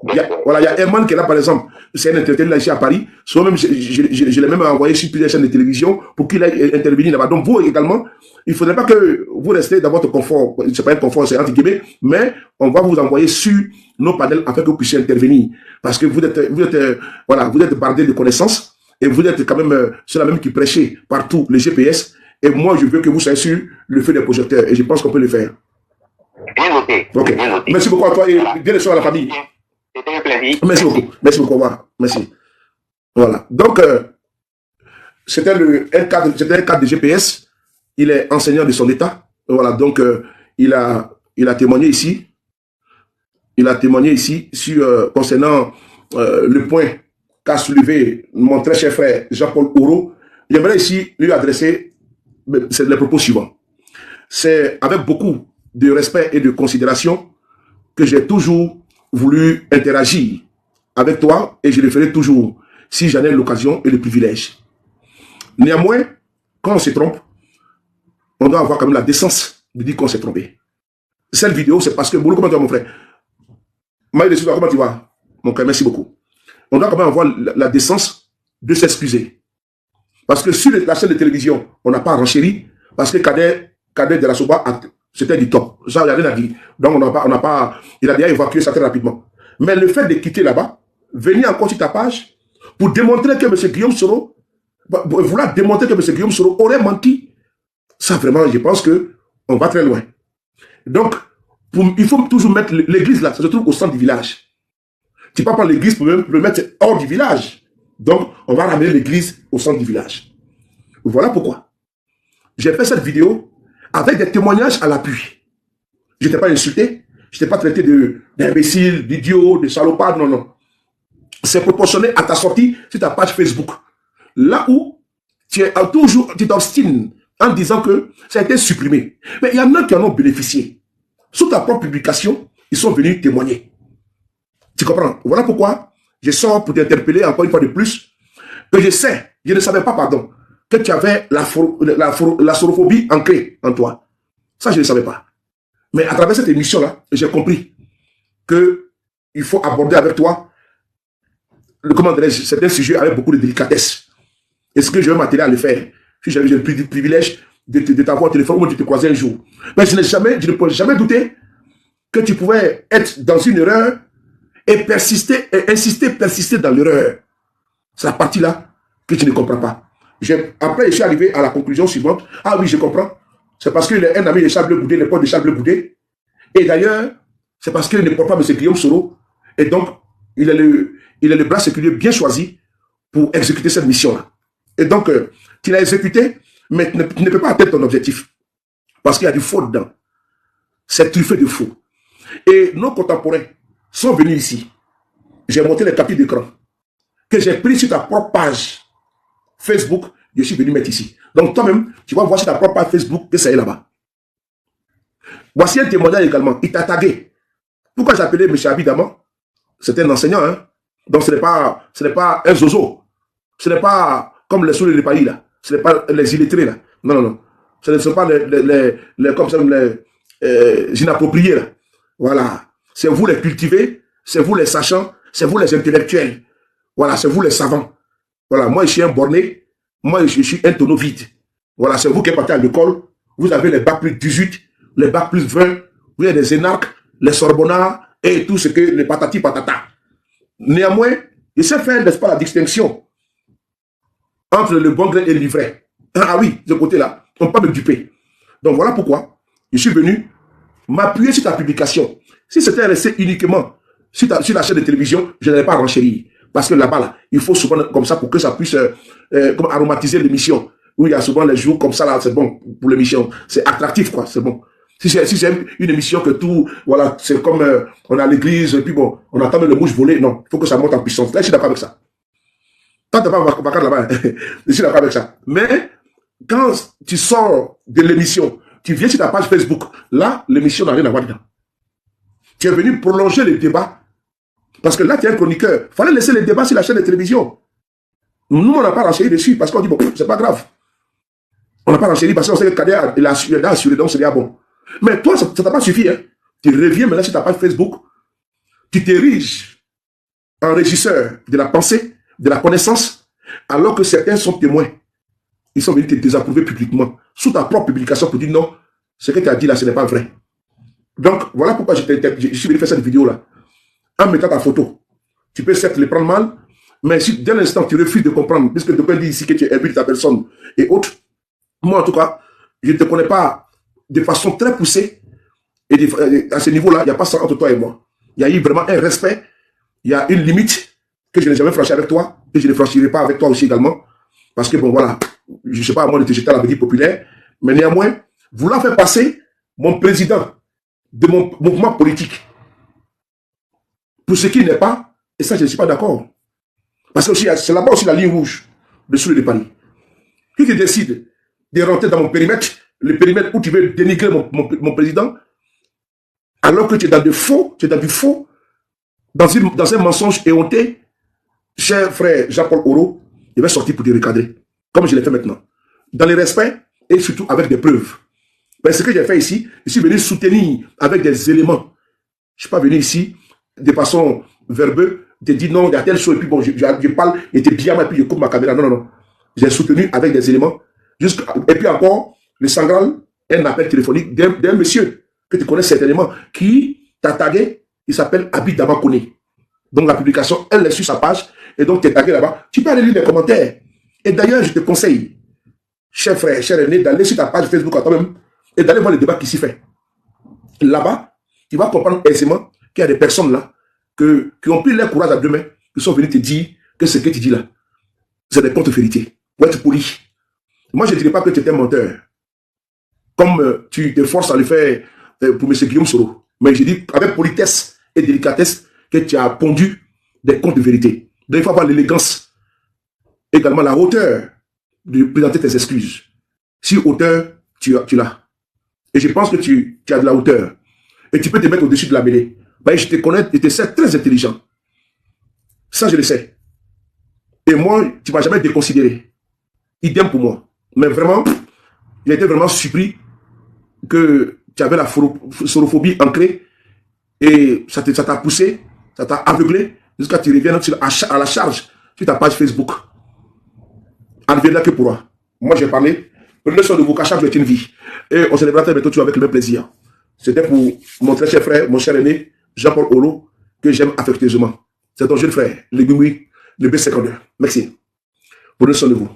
Il y a Herman qui est là par exemple, c'est un intellectuel là ici à Paris, soit même, je l'ai même envoyé sur plusieurs chaînes de télévision pour qu'il aille intervenir là-bas. Donc vous également, il ne faudrait pas que vous restez dans votre confort, c'est pas un confort, c'est entre guillemets, mais on va vous envoyer sur nos panels afin que vous puissiez intervenir. Parce que vous êtes bardé de connaissances et vous êtes quand même ceux-là même qui prêchez partout les GPS. Et moi, je veux que vous soyez sur le feu des projecteurs et je pense qu'on peut le faire. Bien noté. Okay. Bien noté. Merci beaucoup à toi et bien les soirs à la famille. C'était un plaisir. Merci beaucoup. Merci beaucoup. Au revoir. Merci. Voilà. Donc, c'était un cadre de GPS. Il est enseignant de son état. Voilà. Donc, il a témoigné ici. il a témoigné ici sur, concernant le point qu'a soulevé mon très cher frère Jean-Paul Ouro. J'aimerais ici lui adresser les propos suivants. C'est avec beaucoup de respect et de considération que j'ai toujours voulu interagir avec toi et je le ferai toujours si j'en ai l'occasion et le privilège. Néanmoins, quand on se trompe, on doit avoir quand même la décence de dire qu'on s'est trompé. Cette vidéo, c'est parce que, Boulou, comment tu vas, mon frère? Maïs, comment tu vas? Mon frère, merci beaucoup. On doit quand même avoir la décence de s'excuser. Parce que sur la chaîne de télévision, on n'a pas renchéri, parce que Kader de la Soba, c'était du top. Ça, il n'y a rien à dire. Donc, il a déjà évacué ça très rapidement. Mais le fait de quitter là-bas, venir encore sur ta page, pour démontrer que M. Guillaume Soro, vouloir démontrer que M. Guillaume Soro aurait menti, ça vraiment, je pense qu'on va très loin. Donc, il faut toujours mettre l'église là, ça se trouve au centre du village. Tu ne peux pas prendre l'église pour le mettre hors du village. Donc, on va ramener l'église au centre du village. Voilà pourquoi. J'ai fait cette vidéo avec des témoignages à l'appui. Je n'étais pas insulté, je n'étais pas traité d'imbécile, d'idiot, de salopard, non, non. C'est proportionné à ta sortie sur ta page Facebook. Là où tu t'obstines en disant que ça a été supprimé. Mais il y en a qui en ont bénéficié. Sous ta propre publication, ils sont venus témoigner. Tu comprends? Voilà pourquoi je sors pour t'interpeller encore une fois de plus, que je ne savais pas, pardon, que tu avais la sorophobie ancrée en toi. Ça, je ne savais pas. Mais à travers cette émission-là, j'ai compris qu'il faut aborder avec toi certains sujets avec beaucoup de délicatesse. Est-ce que je vais m'atteler à le faire? Si j'ai le privilège de t'avoir au téléphone ou de te croiser un jour. Mais je ne peux jamais douter que tu pouvais être dans une erreur et persister dans l'erreur. C'est la partie-là que tu ne comprends pas. Après, je suis arrivé à la conclusion suivante. Ah oui, je comprends. C'est parce qu'il est un ami de Charles Bleu Goudé, le pote de Charles Bleu Goudé. Et d'ailleurs, c'est parce qu'il ne porte pas M. Guillaume Soro. Et donc, il est le bras séculier bien choisi pour exécuter cette mission-là. Et donc, tu l'as exécuté, mais tu ne peux pas atteindre ton objectif. Parce qu'il y a du faux dedans. C'est truffé de faux. Et nos contemporains sont venus ici. J'ai monté les captures d'écran que j'ai pris sur ta propre page Facebook. Je suis venu mettre ici. Donc toi-même, tu vas voir sur ta propre page Facebook que ça est là-bas. Voici un témoignage également. Il t'a tagué. Pourquoi j'appelais M. Abidaman? C'est un enseignant. Hein? Donc ce n'est pas un zozo. Ce n'est pas comme les souris de pays là. Ce n'est pas les illettrés là. Non, non, non. Ce ne sont pas les inappropriés là. Voilà. C'est vous les cultivés, c'est vous les sachants, c'est vous les intellectuels. Voilà, c'est vous les savants. Voilà, moi je suis un borné, moi je suis un tonneau vide. Voilà, c'est vous qui êtes parti à l'école, vous avez les bacs plus 18, les bacs plus 20, vous avez les énarques, les sorbonnards et tout ce que les patati patata. Néanmoins, je sais faire, n'est-ce pas, la distinction entre le bon grain et l'ivraie. Ah oui, de ce côté-là, on ne peut pas me duper. Donc voilà pourquoi je suis venu m'appuyer sur ta publication. Si c'était resté uniquement sur la chaîne de télévision, je n'allais pas renchérir. Parce que là-bas, là, il faut souvent comme ça pour que ça puisse comme aromatiser l'émission. Où il y a souvent les jours comme ça, là, c'est bon pour l'émission. C'est attractif, quoi, c'est bon. Si c'est une émission que tout, voilà, c'est comme on a l'église, et puis bon, on attend le mouche voler. Non, il faut que ça monte en puissance. Là, je suis d'accord avec ça. Toi, tu n'as pas vacant là-bas. Je suis d'accord avec ça. Mais quand tu sors de l'émission, tu viens sur ta page Facebook, là, l'émission n'a rien à voir dedans. Tu es venu prolonger les débats. Parce que là, tu es un chroniqueur. Il fallait laisser les débats sur la chaîne de télévision. Nous, on n'a pas renseigné dessus parce qu'on dit, bon, c'est pas grave. On n'a pas renseigné parce qu'on sait que Kader a assuré, donc c'est bien bon. Mais toi, ça ne t'a pas suffi. Hein. Tu reviens maintenant sur ta page Facebook. Tu t'ériges en régisseur de la pensée, de la connaissance, alors que certains sont témoins. Ils sont venus te désapprouver publiquement, sous ta propre publication, pour dire non, ce que tu as dit là, ce n'est pas vrai. Donc, voilà pourquoi je suis venu faire cette vidéo-là. En mettant ta photo. Tu peux certes les prendre mal, mais si dès l'instant tu refuses de comprendre, puisque tu peux dire ici que tu es imbu de ta personne et autres, moi en tout cas, je ne te connais pas de façon très poussée, et à ce niveau-là, il n'y a pas ça entre toi et moi. Il y a eu vraiment un respect, il y a une limite que je n'ai jamais franchie avec toi, et je ne franchirai pas avec toi aussi également, parce que bon voilà, je ne sais pas à moi de te jeter à la vie populaire, mais néanmoins, vouloir faire passer mon président de mon mouvement politique pour ce qui n'est pas, et ça je ne suis pas d'accord. Parce que c'est là-bas aussi la ligne rouge de Soulé de Paris. Qui décide de rentrer dans mon périmètre, le périmètre où tu veux dénigrer mon président, alors que tu es dans du faux, dans un mensonge éhonté, cher frère Jean-Paul Oro, il va sortir pour te recadrer, comme je l'ai fait maintenant. Dans le respect et surtout avec des preuves. Mais ce que j'ai fait ici, je suis venu soutenir avec des éléments. Je ne suis pas venu ici de façon verbeuse, de dire non, il y a telle chose, et puis bon, je parle, et tu es bien, et puis je coupe ma caméra. Non, non, non. J'ai soutenu avec des éléments. Et puis encore, le Sangral, un appel téléphonique d'un monsieur que tu connais certainement, qui t'a tagué, il s'appelle Abid Damakone. Donc la publication, elle est sur sa page, et donc tu es tagué là-bas. Tu peux aller lire les commentaires. Et d'ailleurs, je te conseille, cher frère, cher aîné, d'aller sur ta page Facebook à toi-même, et d'aller voir le débat qui s'y fait. Là-bas, tu vas comprendre aisément qu'il y a des personnes là qui ont pris leur courage à deux mains, qui sont venus te dire que ce que tu dis là, c'est des contre-vérités. Pour être poli. Moi, je ne dirais pas que tu es un menteur. Comme tu te forces à le faire pour M. Guillaume Soro. Mais je dis avec politesse et délicatesse que tu as pondu des contre-vérités. Donc, il faut avoir l'élégance, également la hauteur de présenter tes excuses. Si hauteur, tu l'as. Et je pense que tu as de la hauteur. Et tu peux te mettre au-dessus de la mêlée. Ben, je te connais, et tu sais très intelligent. Ça, je le sais. Et moi, tu ne m'as jamais déconsidéré. Idem pour moi. Mais vraiment, j'ai été vraiment surpris que tu avais la sorophobie ancrée et ça t'a poussé, ça t'a aveuglé jusqu'à ce que tu reviennes à la charge sur ta page Facebook. En reviendra que pour moi. Moi, j'ai parlé. Prenez soin de vous, car chaque jour est une vie. Et on célébrera bientôt toujours avec le même plaisir. C'était pour mon très cher frère, mon cher aîné, Jean-Paul Olo, que j'aime affectueusement. C'est ton jeune frère, le Bimui, le B52. Merci. Prenez soin de vous.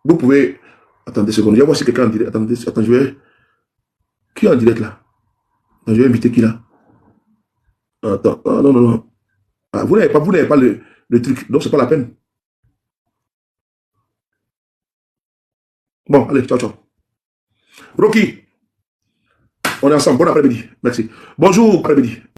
Vous pouvez... Attendez une seconde, je vais voir si quelqu'un en direct. Attendez, attends, je vais... Qui est en direct là? Attends, je vais inviter qui là? Attends, ah, non, non, non. Ah, vous n'avez pas le truc, donc c'est pas la peine. Bon, allez, ciao, ciao. Rocky, on est ensemble, bon après-midi, merci. Bonjour, après-midi.